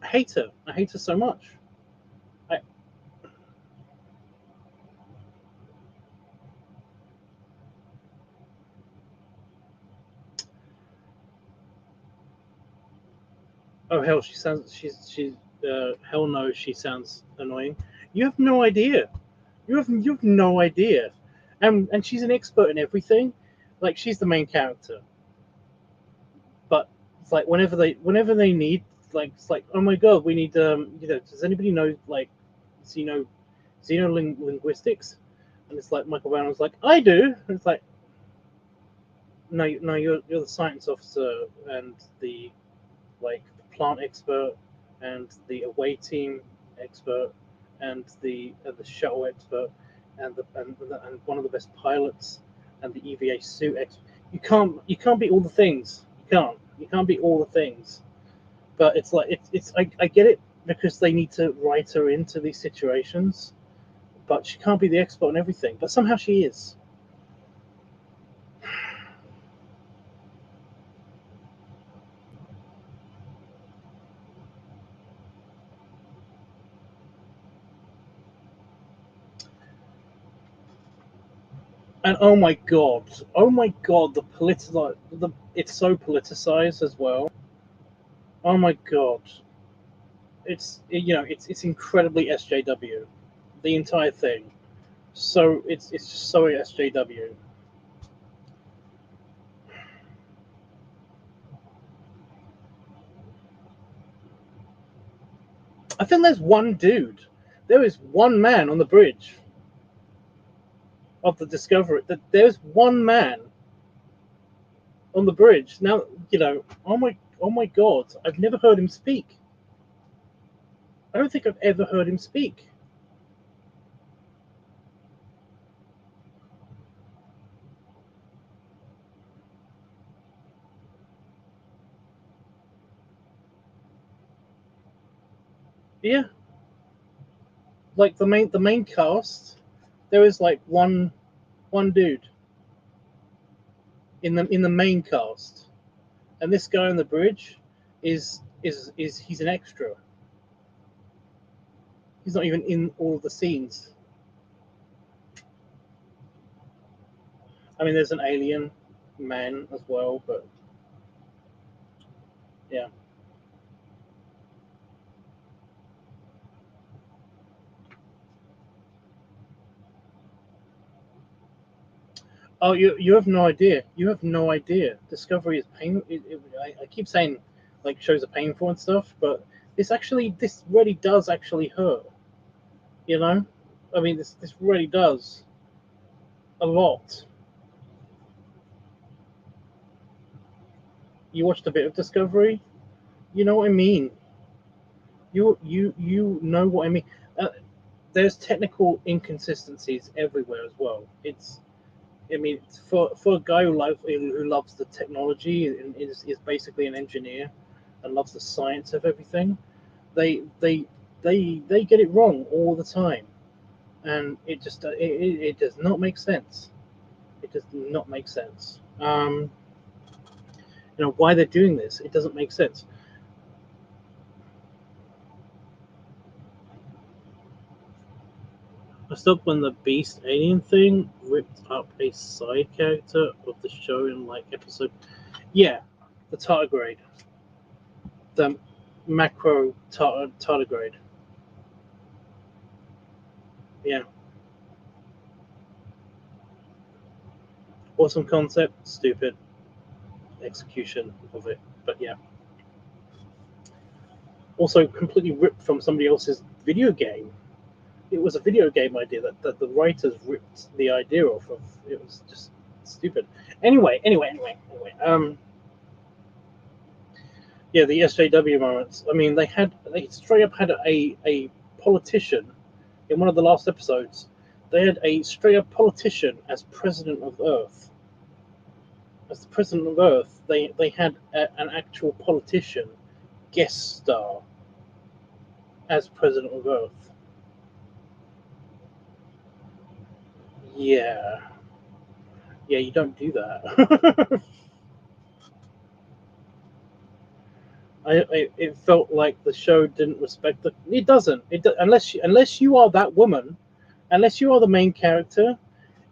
hate her. I hate her so much. Oh hell, hell no, she sounds annoying. You have no idea. You have no idea. And she's an expert in everything. Like she's the main character. But it's like whenever they need, like it's like, oh my god, we need does anybody know like xenolinguistics? And it's like Michael Brown was like, I do. And it's like, no, you're the science officer and the plant expert and the away team expert and the shuttle expert and one of the best pilots and the EVA suit expert. You can't be all the things. You can't be all the things. But it's like I get it because they need to write her into these situations, but she can't be the expert on everything. But somehow she is. And oh my god, it's so politicized as well. Oh my god, it's incredibly SJW, the entire thing. So it's just so SJW. I think there's one dude. There is one man on the bridge of the Discovery. That there's one man on the bridge. Now, oh my god, I've never heard him speak. I don't think I've ever heard him speak. Yeah. Like the main cast, there is like one dude in the main cast. And this guy on the bridge is he's an extra. He's not even in all of the scenes. I mean, there's an alien man as well, but yeah. Oh, you have no idea. You have no idea. Discovery is pain. I keep saying like shows are painful and stuff, but this really does actually hurt. I mean, this really does a lot. You watched a bit of Discovery, you know what I mean. You know what I mean. There's technical inconsistencies everywhere as well. I mean, for a guy who loves the technology and is basically an engineer and loves the science of everything, they get it wrong all the time, and it does not make sense. It does not make sense. Why they're doing this? It doesn't make sense. I stopped when the Beast alien thing ripped up a side character of the show in like episode. Yeah, the tardigrade. The macro tardigrade. Yeah. Awesome concept, stupid execution of it. But yeah. Also completely ripped from somebody else's video game. It was a video game idea that the writers ripped the idea off of. It was just stupid. Anyway. Yeah, the SJW moments. I mean, they straight up had a politician in one of the last episodes. They had a straight up politician as president of Earth. As the president of Earth, they had an actual politician guest star as president of Earth. Yeah, you don't do that. It felt like the show didn't respect the. It doesn't. Unless you are that woman, unless you are the main character,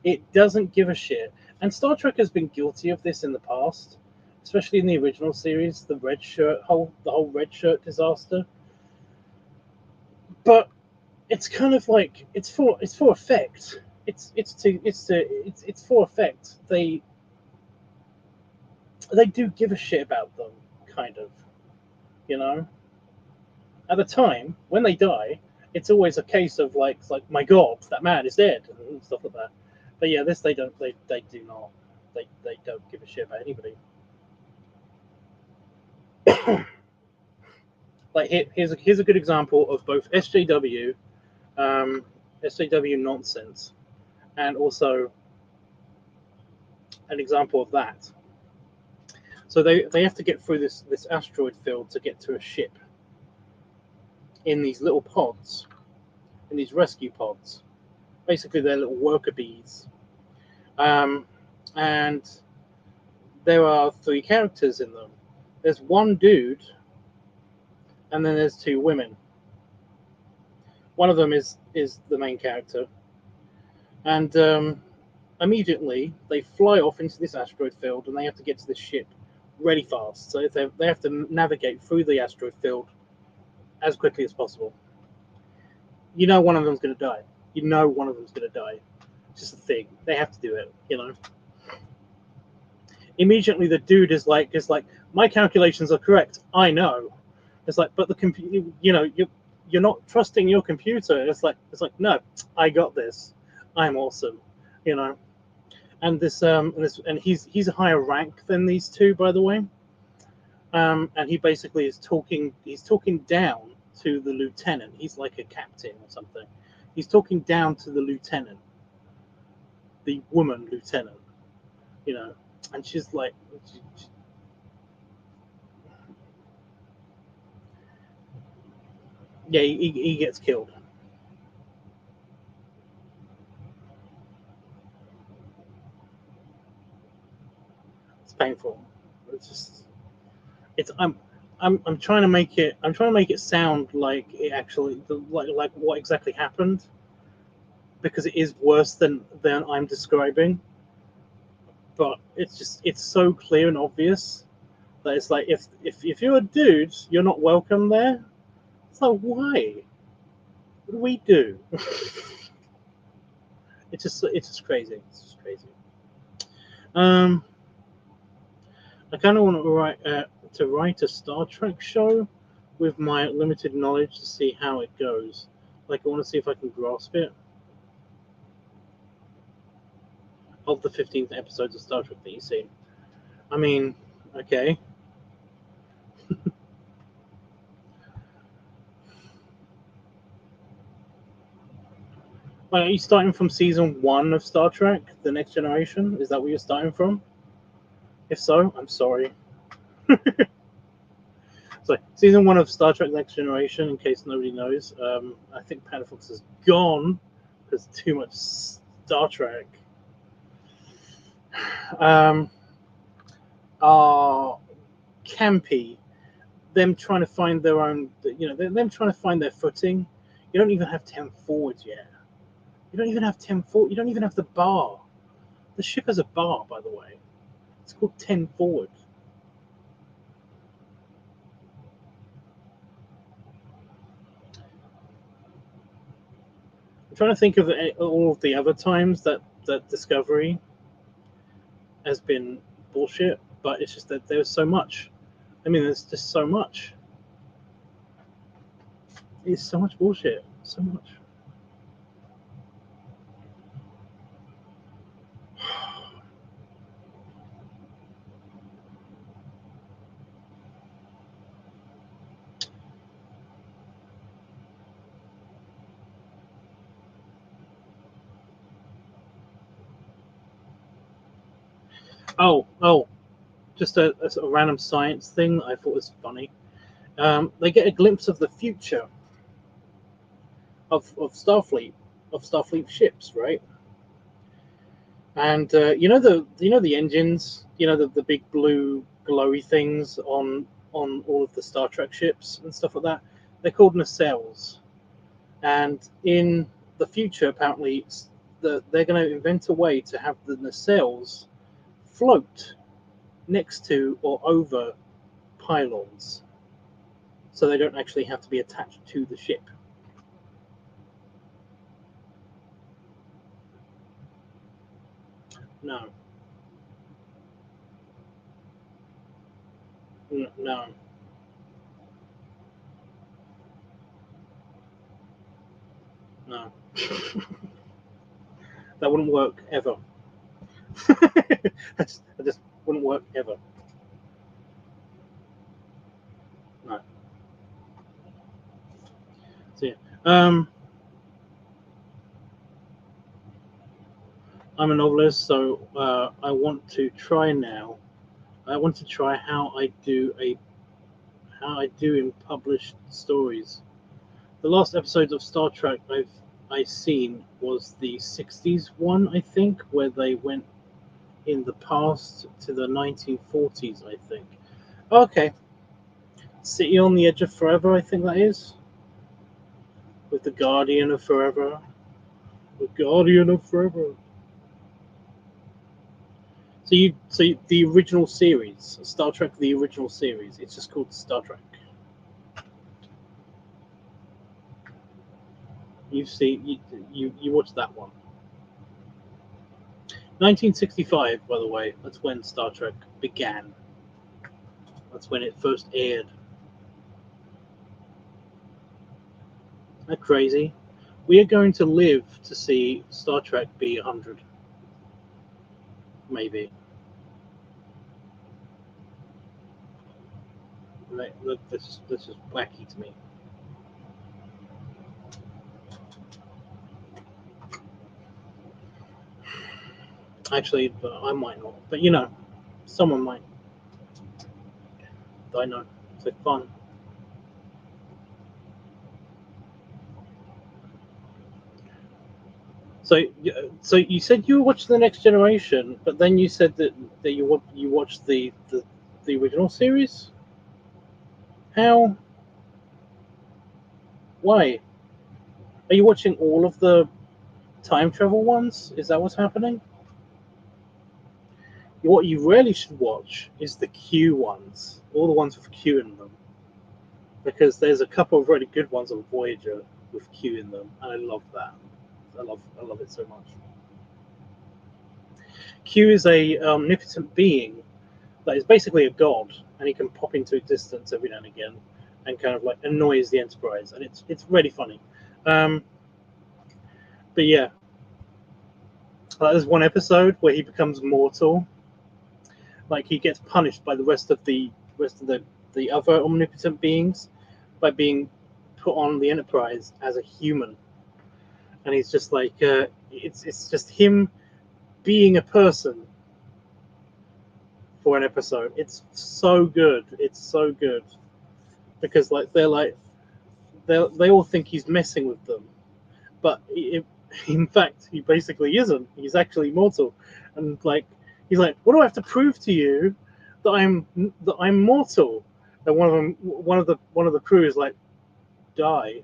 it doesn't give a shit. And Star Trek has been guilty of this in the past, especially in the original series, the whole red shirt disaster. But it's kind of like it's for effect. It's for effect. They do give a shit about them, kind of, you know. At the time when they die, it's always a case of like, it's like, my God, that man is dead and stuff like that. But yeah, this they don't. They do not. They don't give a shit about anybody. Like here's a good example of both SJW nonsense, and also an example of that. So they have to get through this asteroid field to get to a ship in these little pods, in these rescue pods. Basically, they're little worker bees. And there are 3 characters in them. There's one dude, and then there's 2 women. One of them is the main character, and immediately they fly off into this asteroid field, and they have to get to this ship really fast. So they have to navigate through the asteroid field as quickly as possible. You know one of them's going to die. It's just a thing. They have to do it, you know. Immediately the dude is like, my calculations are correct. I know. It's like, but the computer, you know, you're not trusting your computer. It's like, no, I got this. I'm awesome, you know. And and he's a higher rank than these 2, by the way. And he basically is talking. He's talking down to the lieutenant. He's like a captain or something. He's talking down to the lieutenant, the woman lieutenant, you know. And she's like, yeah, he gets killed. It's painful. It's just, I'm trying to make it sound like it actually, like what exactly happened, because it is worse than I'm describing. But it's so clear and obvious that it's like, if you're a dude, you're not welcome there. It's like, why? What do we do? It's just crazy. It's just crazy. I kind of want to write a Star Trek show with my limited knowledge to see how it goes. Like, I want to see if I can grasp it. Of the 15th episodes of Star Trek that you've seen. I mean, okay. Are you starting from season 1 of Star Trek, The Next Generation? Is that what you're starting from? If so, I'm sorry. So, season 1 of Star Trek Next Generation, in case nobody knows, I think Panafox is gone because too much Star Trek. Are campy. Them trying to find their own, them trying to find their footing. You don't even have 10 forwards yet. You don't even have 10 forward. You don't even have the bar. The ship has a bar, by the way. It's called 10 forward. I'm trying to think of all of the other times that Discovery has been bullshit, but it's just that there's so much. I mean, there's just so much. It's so much bullshit. So much. Oh, just a sort of random science thing that I thought was funny. They get a glimpse of the future of Starfleet ships, right? And you know the engines, the big blue glowy things on all of the Star Trek ships and stuff like that. They're called nacelles, and in the future, apparently, they're going to invent a way to have the nacelles float next to or over pylons, so they don't actually have to be attached to the ship. No. No. No. That wouldn't work ever. That just wouldn't work ever. No. So yeah. I'm a novelist, so I want to try now. I want to try how I do in published stories. The last episode of Star Trek I seen was the 60s one, I think, where they went in the past to the 1940s, I think. Okay. City on the Edge of Forever, I think that is. With the Guardian of Forever. The Guardian of Forever. So the original series, Star Trek, the original series, it's just called Star Trek. You watched that one. 1965, by the way, that's when Star Trek began. That's when it first aired. Isn't that crazy? We are going to live to see Star Trek be 100. Maybe. Right, look, this is wacky to me. Actually, I might not. But someone might. I know. It's like fun. So you said you watched The Next Generation, but then you said that you watched the original series. How? Why? Are you watching all of the time travel ones? Is that what's happening? What you really should watch is the Q ones, all the ones with Q in them, because there's a couple of really good ones on Voyager with Q in them, and I love that. I love it so much. Q is a omnipotent being that is basically a god, and he can pop into existence every now and again, and kind of like annoys the Enterprise, and it's really funny. But yeah, there's one episode where he becomes mortal. Like he gets punished by the rest of the other omnipotent beings by being put on the Enterprise as a human, and he's just like it's just him being a person for an episode. It's so good. It's so good because they all think he's messing with them, but in fact he basically isn't. He's actually mortal, and like he's like, "What do I have to prove to you that I'm mortal?" And one of the crew is like, "Die."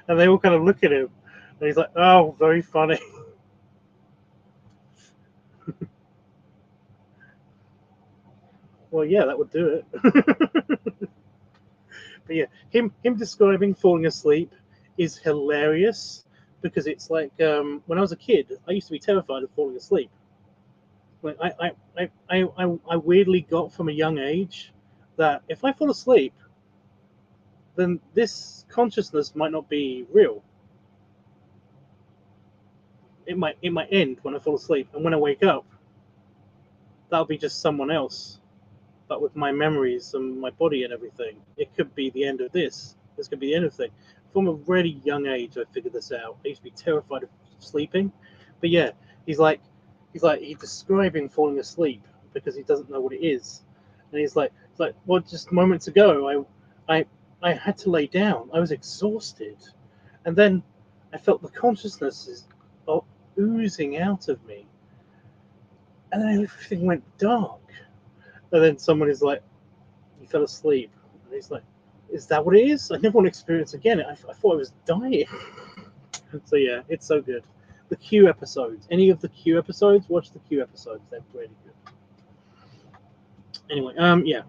And they all kind of look at him, and he's like, "Oh, very funny." Well, yeah, that would do it. But yeah, him describing falling asleep is hilarious because it's like when I was a kid, I used to be terrified of falling asleep. Like I weirdly got from a young age that if I fall asleep, then this consciousness might not be real. It might end when I fall asleep, and when I wake up, that'll be just someone else, but with my memories and my body and everything. It could be the end of this. This could be the end of thing. From a really young age, I figured this out. I used to be terrified of sleeping, but yeah, he's describing falling asleep because he doesn't know what it is, and he's like, well, just moments ago, I had to lay down. I was exhausted, and then I felt the consciousness is oozing out of me, and then everything went dark. And then someone is like, "You fell asleep," and he's like, "Is that what it is? I never want to experience again. I thought I was dying." So yeah, it's so good. The Q episodes. Any of the Q episodes? Watch the Q episodes. They're really good. Anyway, yeah.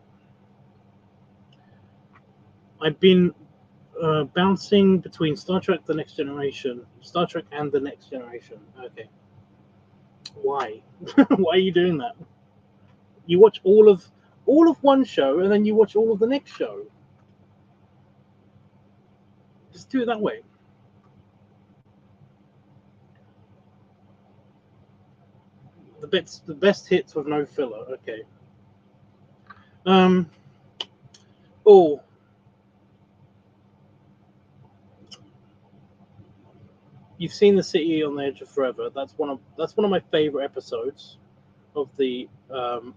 I've been bouncing between Star Trek: The Next Generation, Star Trek, and The Next Generation. Okay. Why? Why are you doing that? You watch all of one show, and then you watch all of the next show. Just do it that way. The best hits with no filler. Okay. Oh, you've seen The City on the Edge of Forever. That's one of my favorite episodes of the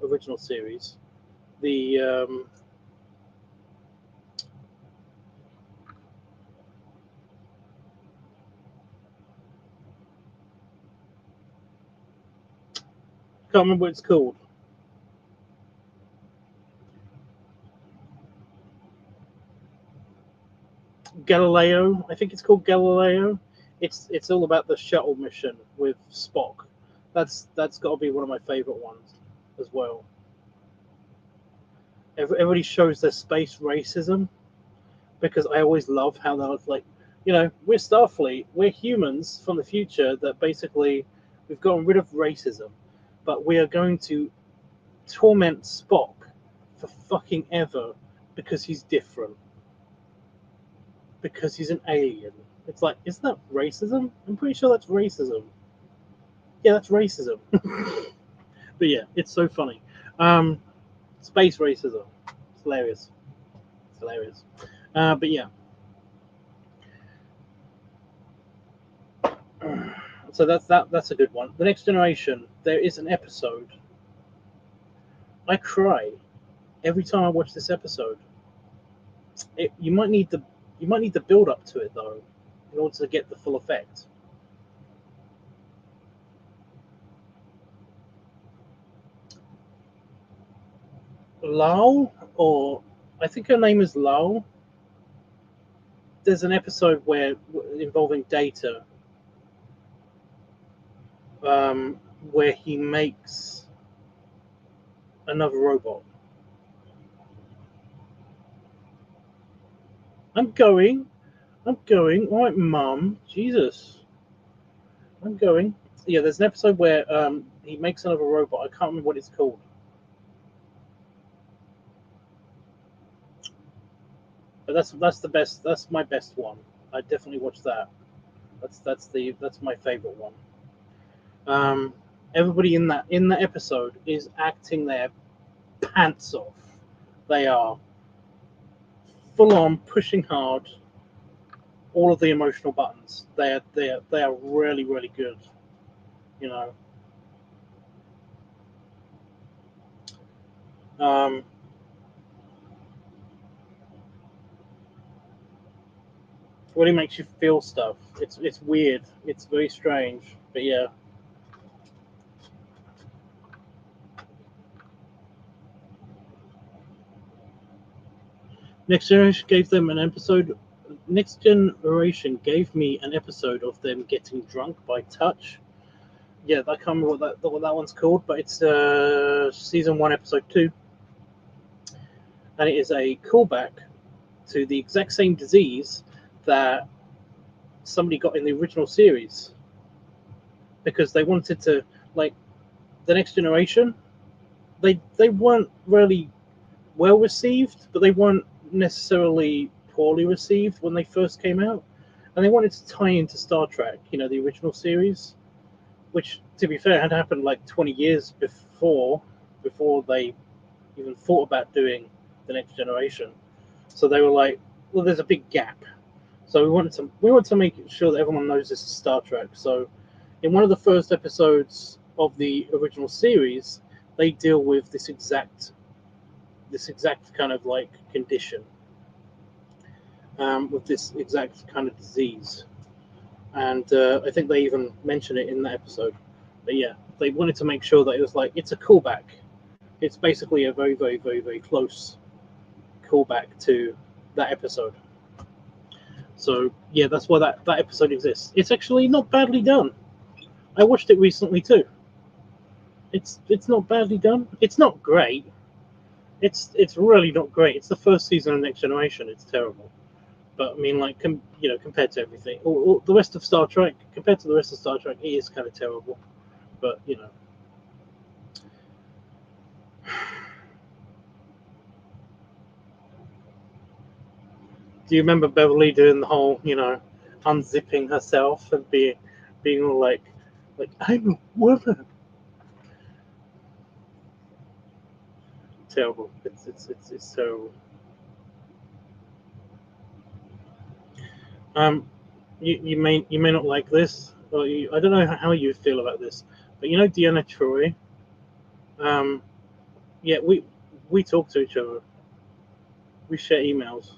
original series. The can't remember what it's called. Galileo. I think it's called Galileo. It's all about the shuttle mission with Spock. That's got to be one of my favorite ones as well. Everybody shows their space racism because I always love how they're like, we're Starfleet, we're humans from the future that basically we've gotten rid of racism, but we are going to torment Spock for fucking ever because he's different, because he's an alien. It's like, isn't that racism? I'm pretty sure that's racism. Yeah, that's racism. But yeah, it's so funny. Space racism. It's hilarious. It's hilarious. But yeah. So that's a good one. The Next Generation. There is an episode. I cry every time I watch this episode. You might need the build up to it though, in order to get the full effect. Lao, or I think her name is Lao. There's an episode involving Data, where he makes another robot. I'm going. All right, Mum. Jesus. I'm going. Yeah, there's an episode where he makes another robot. I can't remember what it's called. But that's the best. That's my best one. I definitely watch that. That's my favorite one. Everybody in that episode is acting their pants off. They are full on pushing hard. All of the emotional buttons. They are really really good. You know. Um, really makes you feel stuff. It's weird. It's very strange. But yeah. Next Generation gave them an episode Next Generation gave me an episode of them getting drunk by touch. Yeah, I can't remember what that one's called, but it's season 1, episode 2, and it is a callback to the exact same disease that somebody got in the original series, because they wanted to, like, the Next Generation. They weren't really well received, but they weren't necessarily poorly received when they first came out, and they wanted to tie into Star Trek, the original series, which, to be fair, had happened like 20 years before they even thought about doing the Next Generation. So they were like, well, there's a big gap. So we wanted to make sure that everyone knows this is Star Trek. So in one of the first episodes of the original series, they deal with this exact kind of like condition, with this exact kind of disease, and I think they even mention it in that episode. But yeah, they wanted to make sure that it was like, it's a callback. It's basically a very, very, very, very close callback to that episode. So yeah, that's why that episode exists. It's actually not badly done. I watched it recently too. It's not badly done. It's not great. It's really not great. It's the first season of Next Generation. It's terrible. But I mean, like, compared to everything, or the rest of Star Trek, compared to the rest of Star Trek, it is kind of terrible. But do you remember Beverly doing the whole, unzipping herself and being all like I'm a woman? Terrible. It's terrible. You may not like this, or I don't know how you feel about this, but Deanna Troy. Yeah, we talk to each other. We share emails.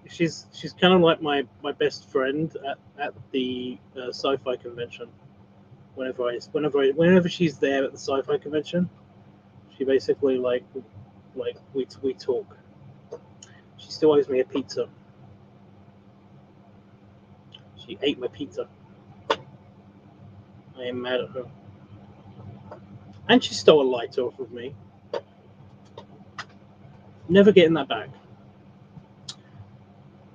She's kind of like my best friend at the sci-fi convention. Whenever she's there at the sci-fi convention, she basically like we talk. She still owes me a pizza. She ate my pizza. I am mad at her. And she stole a lighter off of me. Never getting that back.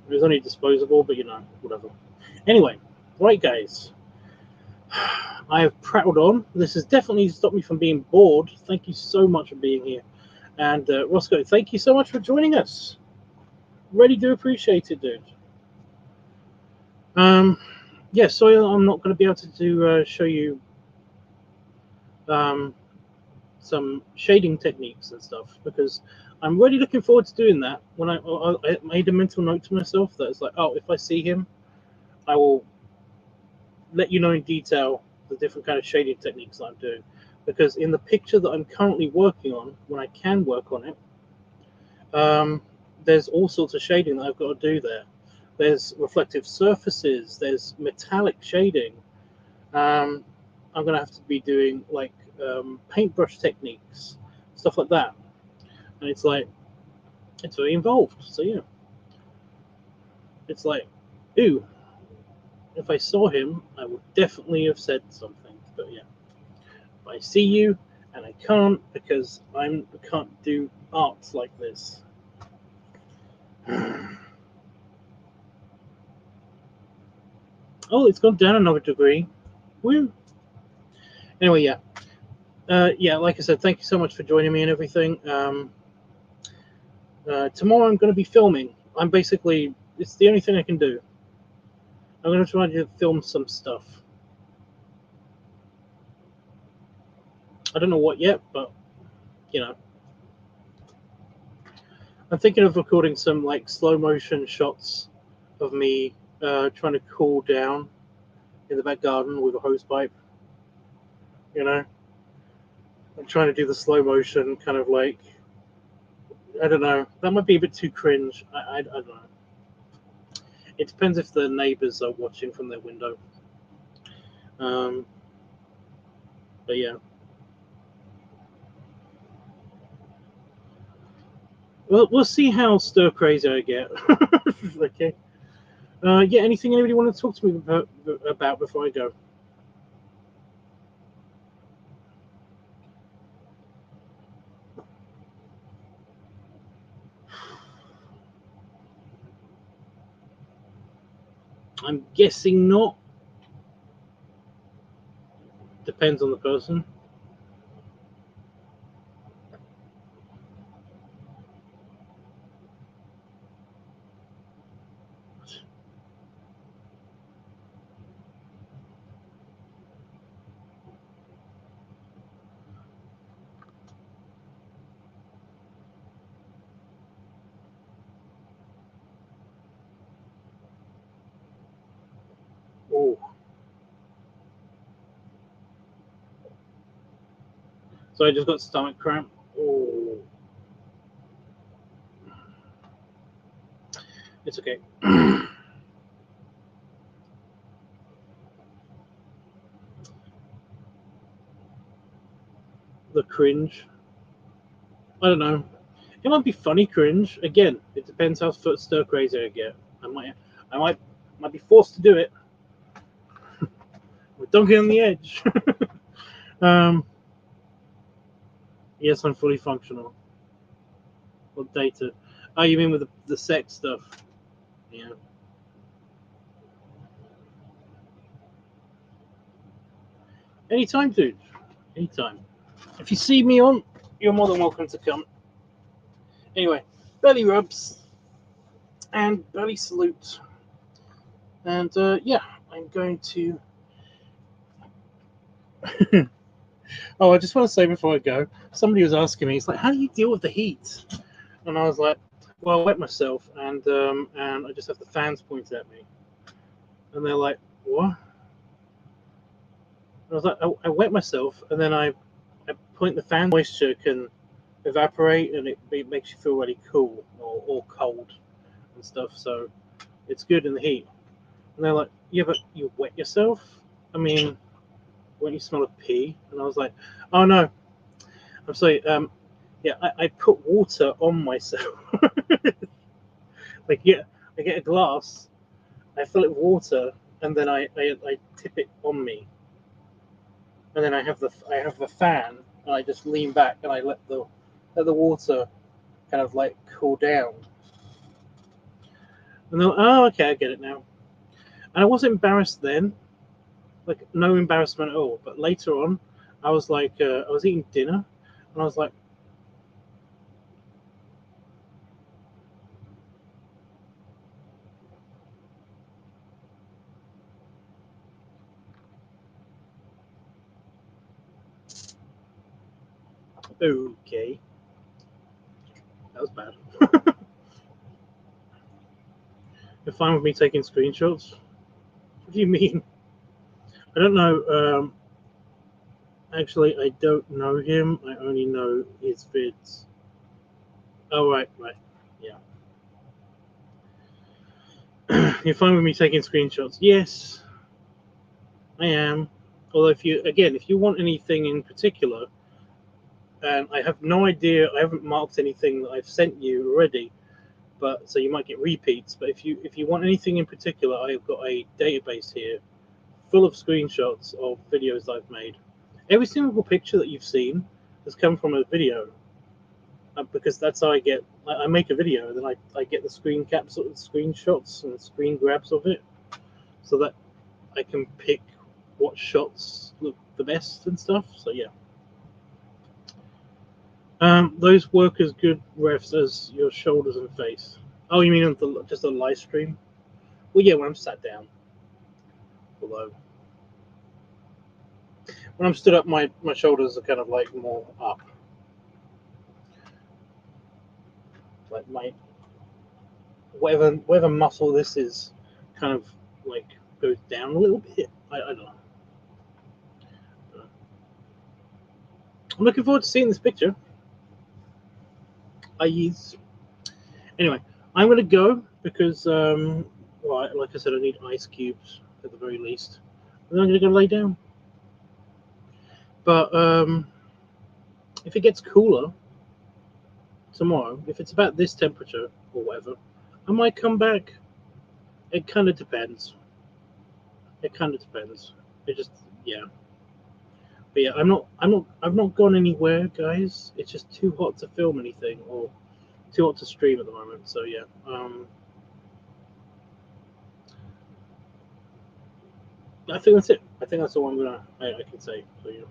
It was only disposable, but whatever. Anyway, right, guys. I have prattled on. This has definitely stopped me from being bored. Thank you so much for being here. And Roscoe, thank you so much for joining us. Really do appreciate it, dude. Yeah, sorry I'm not going to be able to show you some shading techniques and stuff, because I'm really looking forward to doing that. When I made a mental note to myself that it's like, oh, if I see him, I will let you know in detail the different kind of shading techniques that I'm doing. Because in the picture that I'm currently working on, when I can work on it, there's all sorts of shading that I've got to do there. There's reflective surfaces, there's metallic shading. I'm going to have to be doing like paintbrush techniques, stuff like that. And it's like, it's very involved. So yeah, it's like, ooh, if I saw him, I would definitely have said something. But yeah, I see you, and I can't, because I can't do art like this. Oh, it's gone down another degree. Woo. Anyway, yeah. Yeah, like I said, thank you so much for joining me and everything. Tomorrow I'm going to be filming. It's the only thing I can do. I'm going to try to film some stuff. I don't know what yet, but, I'm thinking of recording some, like, slow motion shots of me trying to cool down in the back garden with a hose pipe. I'm trying to do the slow motion kind of like, I don't know. That might be a bit too cringe. I don't know. It depends if the neighbors are watching from their window. But yeah. we'll see how stir crazy I get. Okay. Yeah. Anything anybody want to talk to me about before I go? I'm guessing not. Depends on the person. Oh. So I just got stomach cramp. Oh. It's okay. The cringe. I don't know. It might be funny cringe. Again, it depends how stir crazy I get. I might be forced to do it. With donkey on the edge. Yes, I'm fully functional. What data? Oh, you mean with the sex stuff? Yeah. Anytime, dude. Anytime. If you see me on, you're more than welcome to come. Anyway, belly rubs and belly salute. And yeah, I'm going to. Oh, I just want to say before I go, somebody was asking me, it's like, how do you deal with the heat? And I was like, well, I wet myself, and I just have the fans pointed at me. And they're like, what? And I was like, I wet myself, and then I point the fan. Moisture can evaporate, and it makes you feel really cool or cold and stuff. So it's good in the heat. And they're like, yeah, but you wet yourself? I mean, won't you smell of pee? And I was like, oh no, I'm sorry. Yeah, I put water on myself. Like, yeah, I get a glass, I fill it with water, and then I tip it on me, and then I have the fan, and I just lean back and I let the water kind of like cool down. And then, oh, okay, I get it now. And I wasn't embarrassed then, like no embarrassment at all. But later on, I was like, I was eating dinner, and I was like, okay, that was bad. You're fine with me taking screenshots? What do you mean? I don't know. Actually, I don't know him. I only know his vids. Oh, right. Yeah. You're fine with me taking screenshots? Yes, I am. Although, if you want anything in particular, and I have no idea, I haven't marked anything that I've sent you already, but so you might get repeats. But if you want anything in particular, I've got a database here full of screenshots of videos I've made. Every single picture that you've seen has come from a video, because that's how I get. I make a video, then I get the screenshots and screen grabs of it, so that I can pick what shots look the best and stuff. So yeah. Those work as good refs as your shoulders and face. Oh, you mean on just a live stream? Well, yeah, when I'm sat down. Although when I'm stood up, my shoulders are kind of like more up. Like my whatever muscle this is, kind of like goes down a little bit. I don't know. I'm looking forward to seeing this picture. Anyway, I'm gonna go because well, like I said, I need ice cubes at the very least. And I'm gonna go lay down. But if it gets cooler tomorrow, if it's about this temperature or whatever, I might come back. It kind of depends. It kind of depends. It just, yeah. But yeah, I've not gone anywhere, guys. It's just too hot to film anything or too hot to stream at the moment. So yeah. I think that's it. I think that's all I can say. So yeah.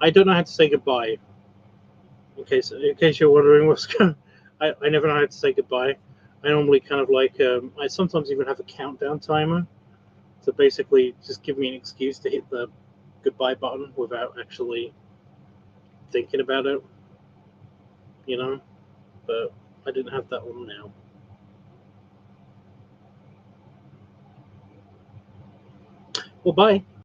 I don't know how to say goodbye. In case you're wondering what's going, I never know how to say goodbye. I normally kind of like I sometimes even have a countdown timer to basically just give me an excuse to hit the goodbye button without actually thinking about it, you know. But I didn't have that one now. Well, bye.